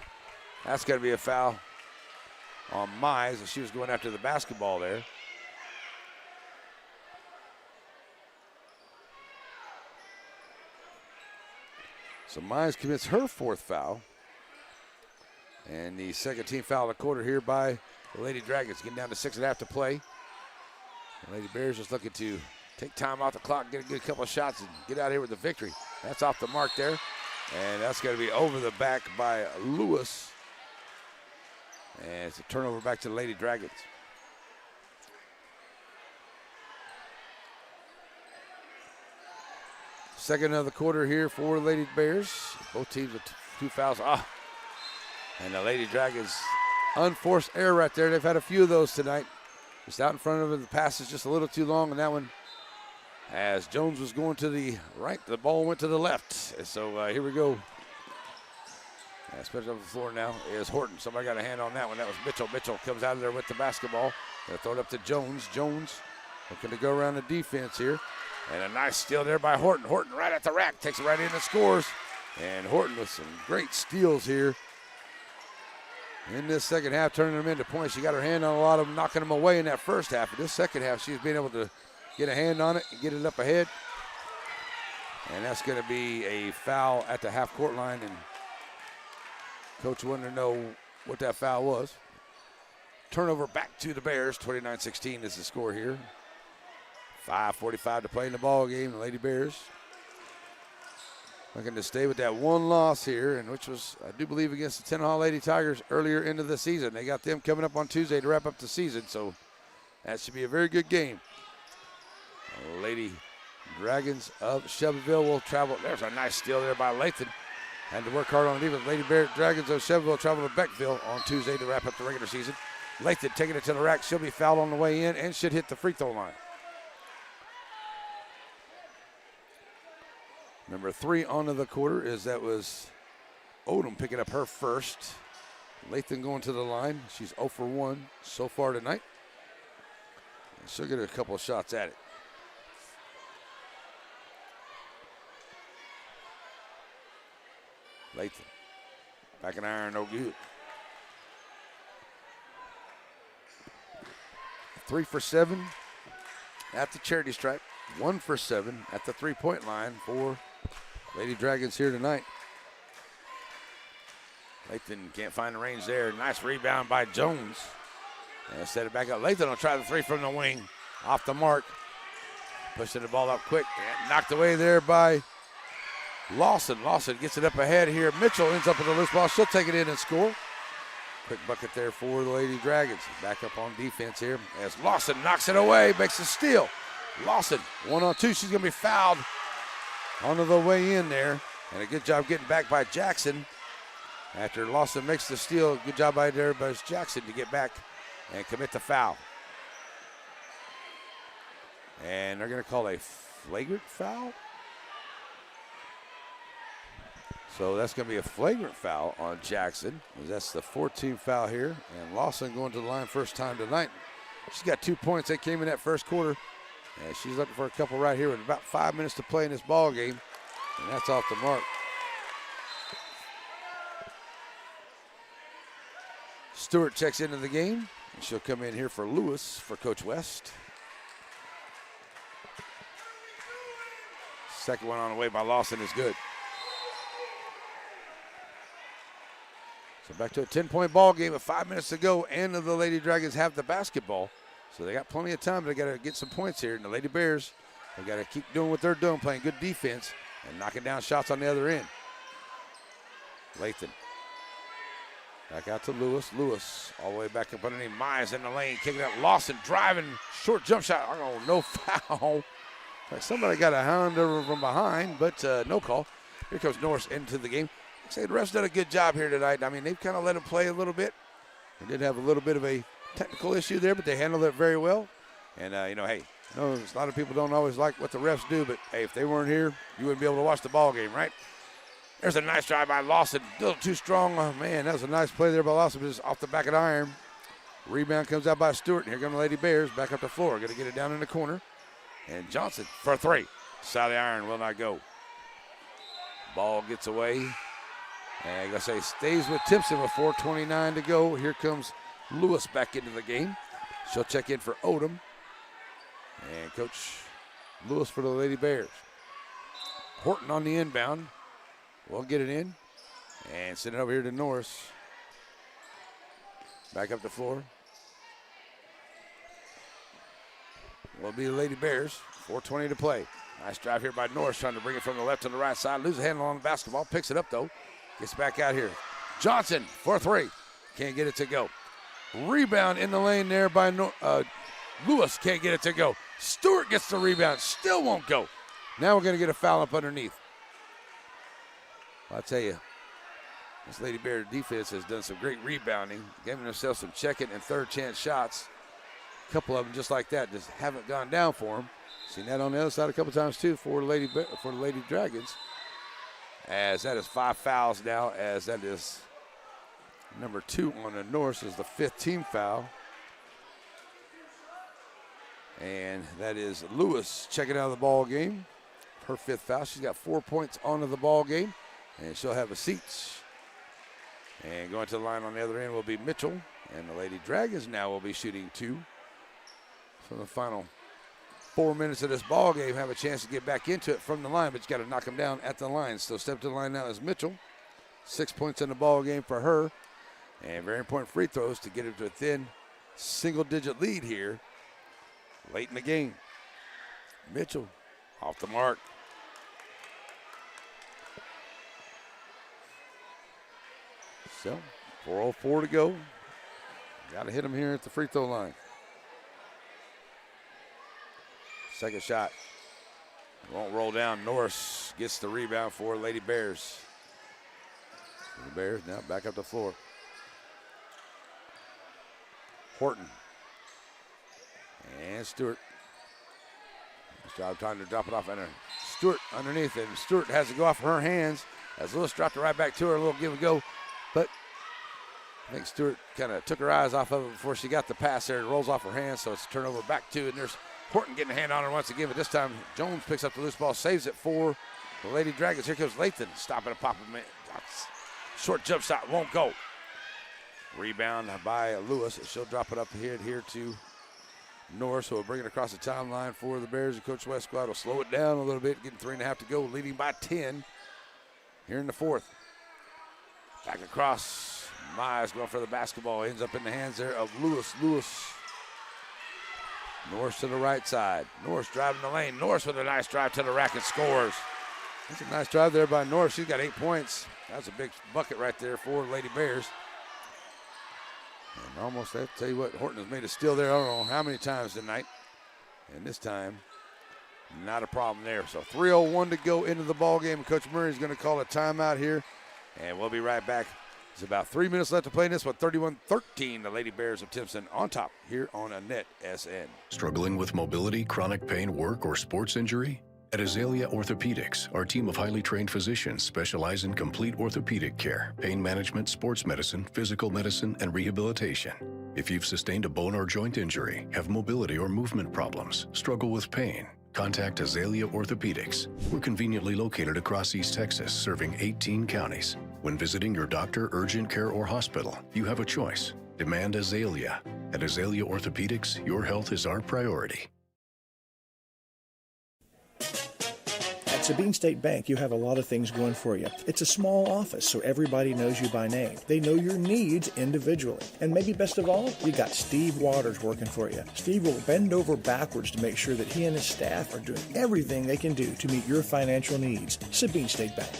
that's going to be a foul on Mize as she was going after the basketball there. So Mize commits her 4th foul. And the second team foul of the quarter here by the Lady Dragons. Getting down to 6.5 to play. The Lady Bears just looking to take time off the clock, get a good couple of shots, and get out here with the victory. That's off the mark there. And that's going to be over the back by Lewis. And it's a turnover back to the Lady Dragons. Second of the quarter here for the Lady Bears. Both teams with 2 fouls. And the Lady Dragons, unforced error right there. They've had a few of those tonight. Just out in front of her. The pass is just a little too long on that one. As Jones was going to the right, the ball went to the left. So here we go. Especially on the floor now is Horton. Somebody got a hand on that one. That was Mitchell. Mitchell comes out of there with the basketball. They'll throw it up to Jones. Jones looking to go around the defense here. And a nice steal there by Horton. Horton right at the rack. Takes it right in and scores. And Horton with some great steals here in this second half, turning them into points. She got her hand on a lot of them, knocking them away in that first half. But this second half, she's been able to get a hand on it and get it up ahead. And that's going to be a foul at the half-court line. And Coach wanted to know what that foul was. Turnover back to the Bears. 29-16 is the score here. 5:45 to play in the ball game. The Lady Bears looking to stay with that one loss here, and which was, I do believe, against the Tenaha Lady Tigers earlier into the season. They got them coming up on Tuesday to wrap up the season, so that should be a very good game. Lady Dragons of Shelbyville will travel. There's a nice steal there by Lathan. Had to work hard on the defense. Lady Dragons of Shelbyville travel to Beckville on Tuesday to wrap up the regular season. Lathan taking it to the rack. She'll be fouled on the way in and should hit the free throw line. Number 3 onto the quarter that was Odom picking up her first. Lathan going to the line. She's 0 for 1 so far tonight. And she'll get a couple of shots at it. Lathan. Back in iron, no good. 3 for 7 at the charity stripe. 1 for 7 at the three-point line for Lady Dragons here tonight. Lathan can't find the range there. Nice rebound by Jones. And set it back up. Lathan will try the 3 from the wing. Off the mark. Pushing the ball up quick. And knocked away there by Lawson. Lawson gets it up ahead here. Mitchell ends up with a loose ball. She'll take it in and score. Quick bucket there for the Lady Dragons. Back up on defense here as Lawson knocks it away, makes a steal. Lawson, 1-on-2. She's going to be fouled on the way in there. And a good job getting back by Jackson. After Lawson makes the steal, good job by Jackson to get back and commit the foul. And they're going to call a flagrant foul. So that's going to be a flagrant foul on Jackson. That's the 14th foul here. And Lawson going to the line first time tonight. She's got 2 points that came in that first quarter. And she's looking for a couple right here with about 5 minutes to play in this ball game. And that's off the mark. Stewart checks into the game. And she'll come in here for Lewis for Coach West. Second one on the way by Lawson is good. So back to a 10-point ball game with 5 minutes to go, and the Lady Dragons have the basketball. So they got plenty of time. They got to get some points here. And the Lady Bears, they got to keep doing what they're doing, playing good defense and knocking down shots on the other end. Lathan. Back out to Lewis. Lewis all the way back up underneath. Myers in the lane, kicking out. Lawson driving, short jump shot. Oh, no foul. Like somebody got a hound over from behind, but no call. Here comes Norris into the game. I'd say the refs done a good job here tonight. I mean, they've kind of let him play a little bit. They did have a little bit of a technical issue there, but they handled it very well. And, hey, I know a lot of people don't always like what the refs do, but, hey, if they weren't here, you wouldn't be able to watch the ball game, right? There's a nice drive by Lawson. A little too strong. Oh, man, that was a nice play there by Lawson, but just off the back of the iron. Rebound comes out by Stewart, and here come the Lady Bears back up the floor. Going to get it down in the corner. And Johnson for 3. Side of the iron will not go. Ball gets away. And I gotta say, stays with Timpson with 4:29 to go. Here comes Lewis back into the game. She'll check in for Odom. And Coach Lewis for the Lady Bears. Horton on the inbound. We'll get it in. And send it over here to Norris. Back up the floor. Will be the Lady Bears. 4:20 to play. Nice drive here by Norris, trying to bring it from the left to the right side. Loses a handle on the basketball. Picks it up, though. Gets back out here. Johnson for 3. Can't get it to go. Rebound in the lane there by Lewis. Can't get it to go. Stewart gets the rebound. Still won't go. Now we're going to get a foul up underneath. I'll tell you, this Lady Bear defense has done some great rebounding, giving themselves some second and third chance shots. A couple of them just like that just haven't gone down for them. Seen that on the other side a couple times too for the Lady Dragons. As that is 5 fouls now, as that is number 2 on the Norse is the 15th foul. And that is Lewis checking out of the ball game. Her 5th foul. She's got 4 points onto the ball game, and she'll have a seat. And going to the line on the other end will be Mitchell, and the Lady Dragons now will be shooting 2. So the final 4 minutes of this ball game have a chance to get back into it from the line, but you got to knock them down at the line. So step to the line now is Mitchell. 6 points in the ball game for her, and very important free throws to get it to a thin single-digit lead here late in the game. Mitchell off the mark. So 4:04 to go. Got to hit him here at the free throw line. Second shot. Won't roll down. Norris gets the rebound for Lady Bears. The Bears now back up the floor. Horton. And Stewart. Nice job trying to drop it off. And Stewart underneath it. And Stewart has to go off her hands as Lewis dropped it right back to her. A little give and go. But I think Stewart kind of took her eyes off of it before she got the pass there. It rolls off her hands, so it's a turnover back to it. And there's Horton getting a hand on her once again, but this time Jones picks up the loose ball, saves it for the Lady Dragons. Here comes Lathan, stopping a pop. Short jump shot, won't go. Rebound by Lewis. She'll drop it up here to Norris, who will bring it across the timeline for the Bears. And Coach West squad will slow it down a little bit, getting 3.5 to go, leading by 10 here in the 4th. Back across, Mize going for the basketball, ends up in the hands there of Lewis. Norris to the right side. Norris driving the lane. Norris with a nice drive to the rack and scores. That's a nice drive there by Norris. She's got 8 points. That's a big bucket right there for Lady Bears. And almost, I'll tell you what, Horton has made a steal there, I don't know how many times tonight. And this time, not a problem there. So 3:01 to go into the ball game. Coach Murray's going to call a timeout here, and we'll be right back. There's about 3 minutes left to play in this one. 31-13, the Lady Bears of Timpson on top here on a Net SN. Struggling with mobility, chronic pain, work, or sports injury? At Azalea Orthopedics, our team of highly trained physicians specialize in complete orthopedic care, pain management, sports medicine, physical medicine, and rehabilitation. If you've sustained a bone or joint injury, have mobility or movement problems, struggle with pain, contact Azalea Orthopedics. We're conveniently located across East Texas, serving 18 counties. When visiting your doctor, urgent care, or hospital, you have a choice. Demand Azalea. At Azalea Orthopedics, your health is our priority. At Sabine State Bank, you have a lot of things going for you. It's a small office, so everybody knows you by name. They know your needs individually. And maybe best of all, you got Steve Waters working for you. Steve will bend over backwards to make sure that he and his staff are doing everything they can do to meet your financial needs. Sabine State Bank.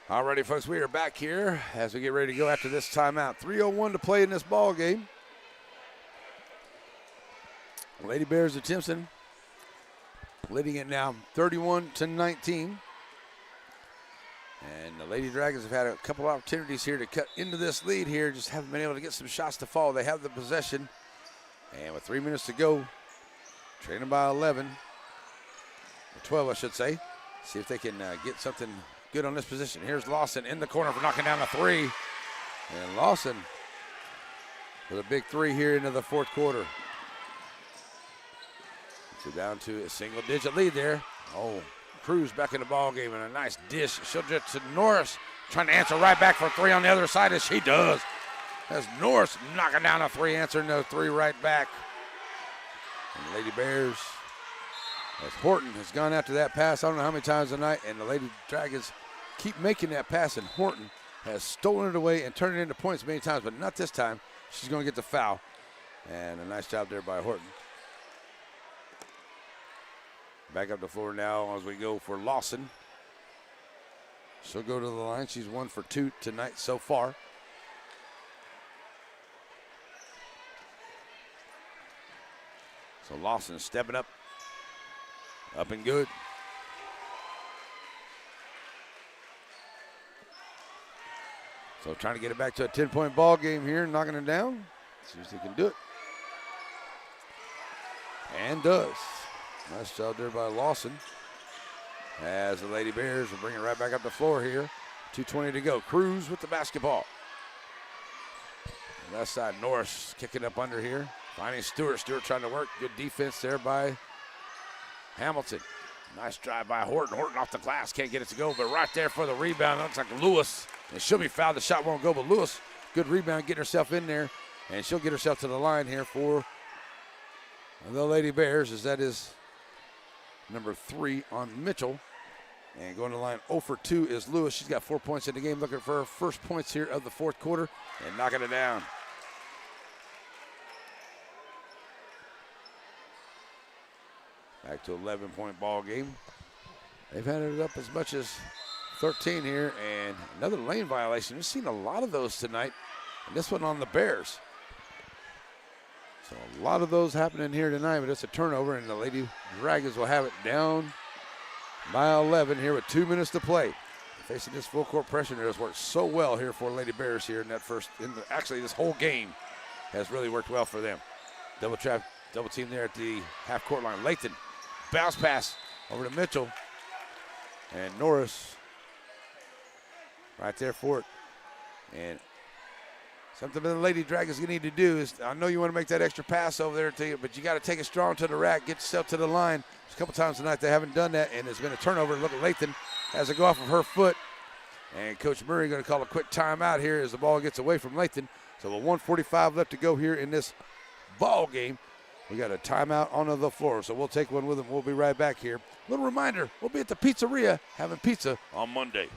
All righty, folks, we are back here as we get ready to go after this timeout. 3:01 to play in this ball game. Lady Bears of Timpson leading it now 31-19. And the Lady Dragons have had a couple opportunities here to cut into this lead here, just haven't been able to get some shots to fall. They have the possession, and with 3 minutes to go, trailing by 11, or 12 I should say. See if they can get something good on this position. Here's Lawson in the corner for knocking down a three. And Lawson with a big three here into the fourth quarter. So down to a single-digit lead there. Oh, Cruz back in the ball game and a nice dish. She'll get to Norris, trying to answer right back for three on the other side, as she does. That's Norris knocking down a three, answering the three right back. And the Lady Bears, as Horton has gone after that pass, I don't know how many times tonight, and the Lady Dragons keep making that pass, and Horton has stolen it away and turned it into points many times, but not this time. She's going to get the foul. And a nice job there by Horton. Back up the floor now as we go for Lawson. She'll go to the line. She's 1 for 2 tonight so far. So Lawson stepping up and good. So trying to get it back to a 10-point ball game here, knocking it down. See if they can do it. And does. Nice job there by Lawson. As the Lady Bears will bring it right back up the floor here. 2:20 to go. Cruz with the basketball. On that side, Norris kicking up under here. Finding Stewart. Stewart trying to work. Good defense there by Hamilton. Nice drive by Horton. Horton off the glass. Can't get it to go, but right there for the rebound. Looks like Lewis. And she'll be fouled. The shot won't go, but Lewis, good rebound, getting herself in there. And she'll get herself to the line here for the Lady Bears, as that is number 3 on Mitchell. And going to the line 0 for 2 is Lewis. She's got 4 points in the game, looking for her first points here of the fourth quarter and knocking it down. Back to 11-point ball game. They've had it up as much as 13 here, and another lane violation. We've seen a lot of those tonight, and this one on the Bears. So a lot of those happening here tonight, but it's a turnover, and the Lady Dragons will have it down by 11 here with 2 minutes to play. Facing this full court pressure, it has worked so well here for Lady Bears here in that first. Actually, this whole game has really worked well for them. Double team there at the half court line. Lathan, bounce pass over to Mitchell, and Norris right there for it. And something that the Lady Dragons need to do is, I know you want to make that extra pass over there to you, but you got to take it strong to the rack, get yourself to the line. There's a couple times tonight they haven't done that, and there's been a turnover. Look at Lathan as it go off of her foot. And Coach Murray going to call a quick timeout here as the ball gets away from Lathan. So with 1:45 left to go here in this ball game, we got a timeout on the floor. So we'll take one with them. We'll be right back here. Little reminder, we'll be at the pizzeria having pizza on Monday.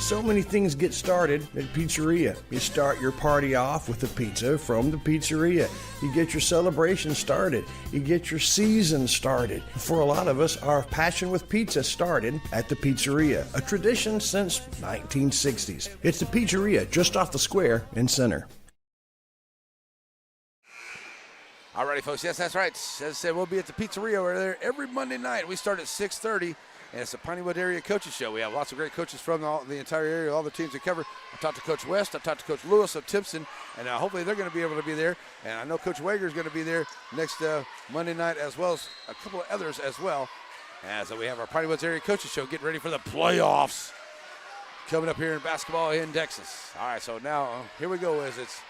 So many things get started at Pizzeria. You start your party off with a pizza from the pizzeria. You get your celebration started. You get your season started. For a lot of us, our passion with pizza started at the Pizzeria, a tradition since 1960s. It's the Pizzeria just off the square in Center. All righty, folks. Yes, that's right. As I said, we'll be at the Pizzeria over there every Monday night. We start at 6:30, and it's the Pineywood Area Coaches Show. We have lots of great coaches from the entire area, all the teams we cover. I talked to Coach West. I talked to Coach Lewis of Timpson, and hopefully they're going to be able to be there. And I know Coach Wager is going to be there next Monday night, as well as a couple of others as well. As we have our Pineywood Area Coaches Show getting ready for the playoffs coming up here in basketball in Texas. All right, so now here we go as it's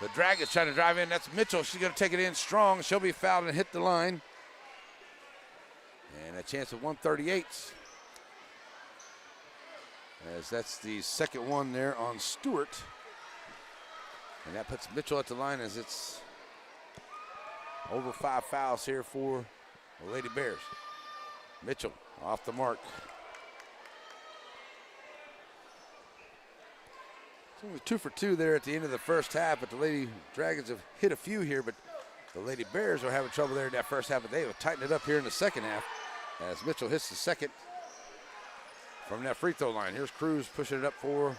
the Dragons trying to drive in. That's Mitchell. She's going to take it in strong. She'll be fouled and hit the line. And a chance of 138. As that's the second one there on Stewart. And that puts Mitchell at the line as it's over 5 fouls here for the Lady Bears. Mitchell off the mark. Only 2 for 2 there at the end of the first half, but the Lady Dragons have hit a few here, but the Lady Bears are having trouble there in that first half, but they will tighten it up here in the second half as Mitchell hits the second from that free throw line. Here's Cruz pushing it up for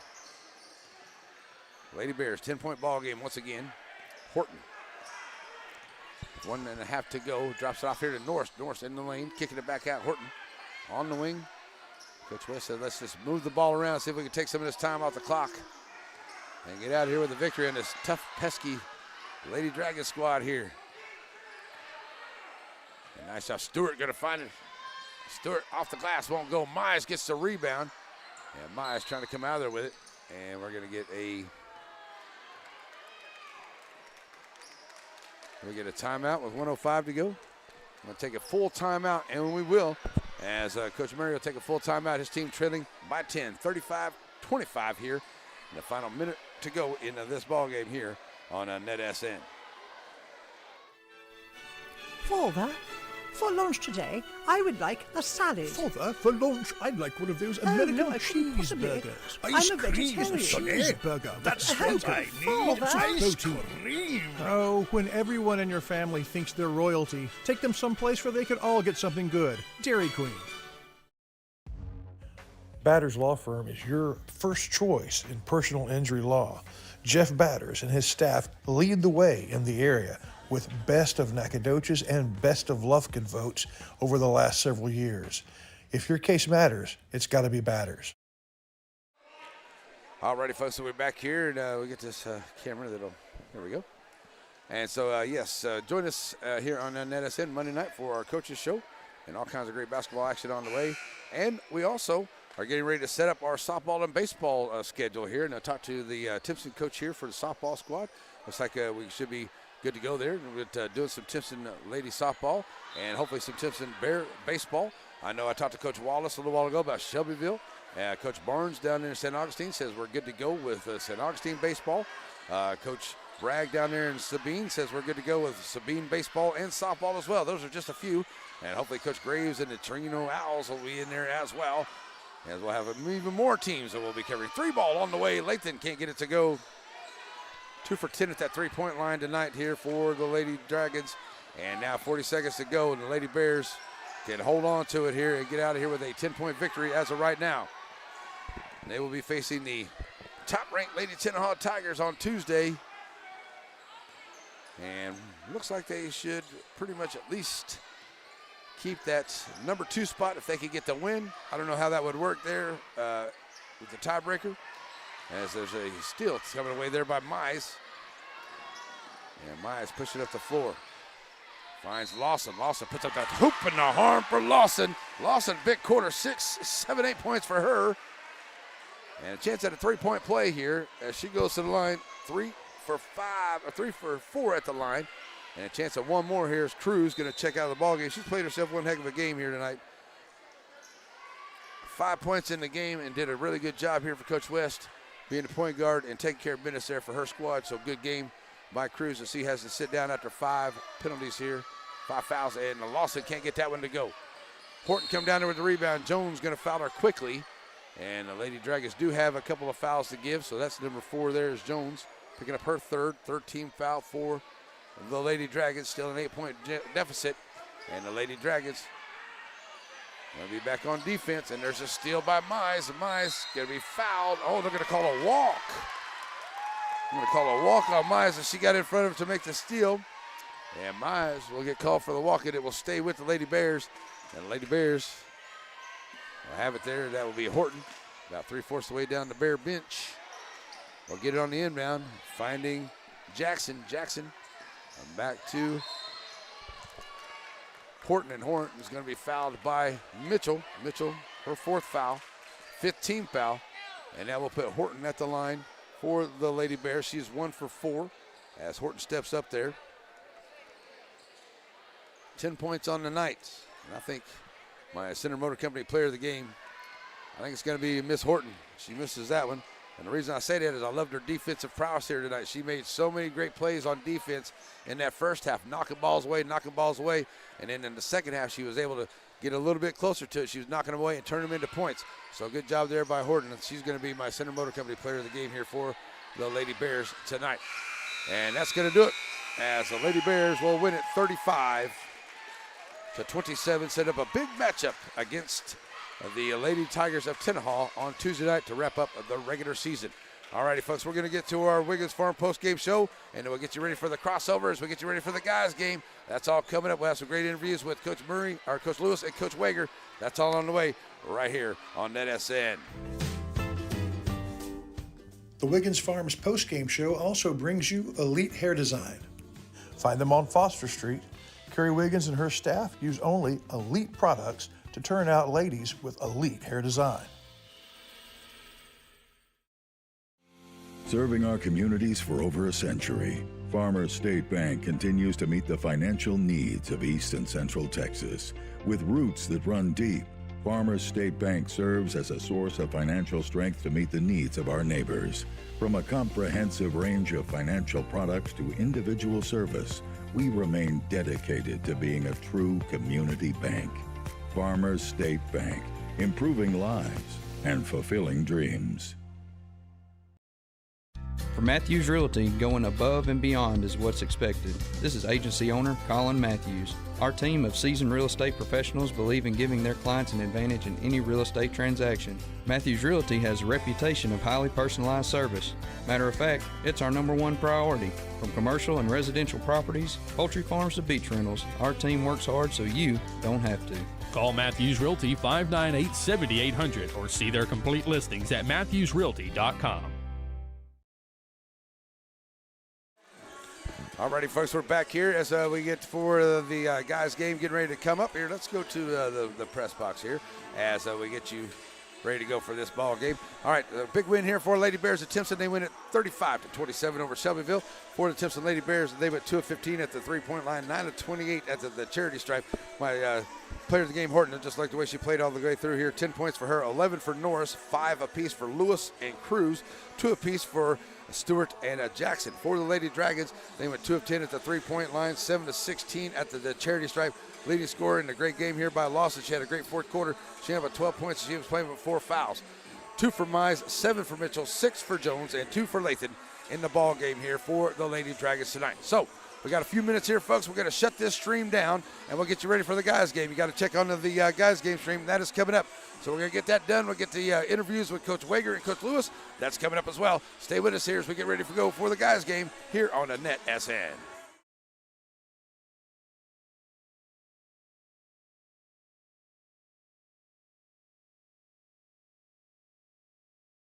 Lady Bears. 10-point ball game once again. Horton. 1.5 to go. Drops it off here to Norris. Norris in the lane, kicking it back out. Horton on the wing. Coach West said, let's just move the ball around, see if we can take some of this time off the clock and get out of here with a victory on this tough, pesky Lady Dragon squad here. And nice job. Stewart going to find it. Stewart off the glass, won't go. Mize gets the rebound. And Mize trying to come out of there with it. And we're going to get a timeout with 1:05 to go. I'm going to take a full timeout, and we will, as Coach Murray will take a full timeout. His team trailing by 10, 35-25 here. In the final minute to go in this ball game here on NetSN. Father, for lunch today, I would like a salad. Father, for lunch, I'd like one of those no, American I couldn't possibly. cheeseburgers. I'm a vegetarian. Cheeseburger. That's what I need. Father. Ice cream. Oh, when everyone in your family thinks they're royalty, take them someplace where they can all get something good. Dairy Queen. Batters Law Firm is your first choice in personal injury law. Jeff Batters and his staff lead the way in the area with best of Nacogdoches and best of Lufkin votes over the last several years. If your case matters, it's got to be Batters. All righty, folks, so we're back here, and we get this camera there we go. And so, yes, join us here on NetSN Monday night for our coaches show and all kinds of great basketball action on the way. And we also are getting ready to set up our softball and baseball schedule here. And I talked to the Timpson coach here for the softball squad. Looks like we should be good to go there with doing some Timpson lady softball and hopefully some Timpson Bear baseball. I know I talked to Coach Wallace a little while ago about Shelbyville. Coach Barnes down there in St. Augustine says we're good to go with St. Augustine baseball. Coach Bragg down there in Sabine says we're good to go with Sabine baseball and softball as well. Those are just a few. And hopefully Coach Graves and the Torino Owls will be in there as well. As we'll have even more teams that we'll be covering. 3-ball on the way. Lathan can't get it to go. 2 for 10 at that 3-point line tonight here for the Lady Dragons. And now 40 seconds to go, and the Lady Bears can hold on to it here and get out of here with a 10-point victory as of right now. And they will be facing the top-ranked Lady Tennehaw Tigers on Tuesday. And looks like they should pretty much at least keep that number 2 spot if they could get the win. I don't know how that would work there with the tiebreaker, as there's a steal coming away there by Mize. And Mize pushing up the floor. Finds Lawson. Lawson puts up that hoop and the harm for Lawson. Lawson, big quarter, 6, 7, 8 points for her. And a chance at a 3-point play here as she goes to the line. 3 for 4 at the line. And a chance at one more here is Cruz going to check out of the ballgame. She's played herself one heck of a game here tonight. 5 points in the game and did a really good job here for Coach West, being the point guard and taking care of business there for her squad. So good game by Cruz as he has to sit down after 5 penalties here, 5 fouls, and Lawson can't get that one to go. Horton come down there with the rebound. Jones going to foul her quickly, And the Lady Dragons do have a couple of fouls to give, so that's number 4 there is Jones, picking up her third team foul for the Lady Dragons, still an 8-point deficit. And the Lady Dragons going to be back on defense, and there's a steal by Mize. Mize going to be fouled. Oh, they're going to call a walk. I'm going to call a walk on Mize, and she got in front of him to make the steal. And Mize will get called for the walk, and it will stay with the Lady Bears. And the Lady Bears will have it there. That will be Horton, about 3/4 of the way down the Bear bench. We'll get it on the inbound, finding Jackson. Jackson back to Horton, and Horton is going to be fouled by Mitchell. Mitchell, her 4th foul, 5th team foul, and that will put Horton at the line for the Lady Bears. She is 1 for 4 as Horton steps up there. 10 points on the night. And I think my Center Motor Company player of the game, I think it's going to be Miss Horton. She misses that one. And the reason I say that is I loved her defensive prowess here tonight. She made so many great plays on defense in that first half, knocking balls away. And then in the second half, she was able to get a little bit closer to it. She was knocking them away and turning them into points. So good job there by Horton. And she's going to be my Center Motor Company player of the game here for the Lady Bears tonight. And that's going to do it as the Lady Bears will win it 35-27, set up a big matchup against the Lady Tigers of Tenaha on Tuesday night to wrap up the regular season. All righty, folks, we're going to get to our Wiggins Farm post-game show, and we'll get you ready for the crossovers. We'll get you ready for the guys' game. That's all coming up. We'll have some great interviews with Coach Murray, or Coach Lewis, and Coach Wager. That's all on the way right here on NetSN. The Wiggins Farms post-game show also brings you Elite Hair Design. Find them on Foster Street. Carrie Wiggins and her staff use only elite products to turn out ladies with elite hair design. Serving our communities for over a century, Farmers State Bank continues to meet the financial needs of East and Central Texas. With roots that run deep, Farmers State Bank serves as a source of financial strength to meet the needs of our neighbors. From a comprehensive range of financial products to individual service, we remain dedicated to being a true community bank. Farmers State Bank, improving lives and fulfilling dreams. For Matthews Realty, going above and beyond is what's expected. This is agency owner Colin Matthews. Our team of seasoned real estate professionals believe in giving their clients an advantage in any real estate transaction. Matthews Realty has a reputation of highly personalized service. Matter of fact, it's our #1 priority. From commercial and residential properties, poultry farms to beach rentals, our team works hard so you don't have to. Call Matthews Realty 598-7800 or see their complete listings at matthewsrealty.com. All righty, folks, we're back here as we get for the guys' game getting ready to come up here. Let's go to the press box here as we get you ready to go for this ball game. All right, a big win here for Lady Bears at Timpson. They win it 35-27 over Shelbyville. For the Timpson Lady Bears, they went 2 of 15 at the three-point line, 9 of 28 at the charity stripe. My player of the game, Horton, just like the way she played all the way through here. 10 points for her, 11 for Norris, 5 apiece for Lewis and Cruz, 2 apiece for Stewart and Jackson. For the Lady Dragons, they went 2 of 10 at the three-point line, 7 of 16 at the charity stripe. Leading scorer in a great game here by Lawson. She had a great fourth quarter. She had about 12 points. She was playing with 4 fouls. 2 for Mize, 7 for Mitchell, 6 for Jones, and 2 for Lathan in the ball game here for the Lady Dragons tonight. So we got a few minutes here, folks. We're going to shut this stream down, and we'll get you ready for the guys' game. You got to check on the guys' game stream. That is coming up. So we're going to get that done. We'll get the interviews with Coach Wager and Coach Lewis. That's coming up as well. Stay with us here as we get ready to go for the guys' game here on the NetSN.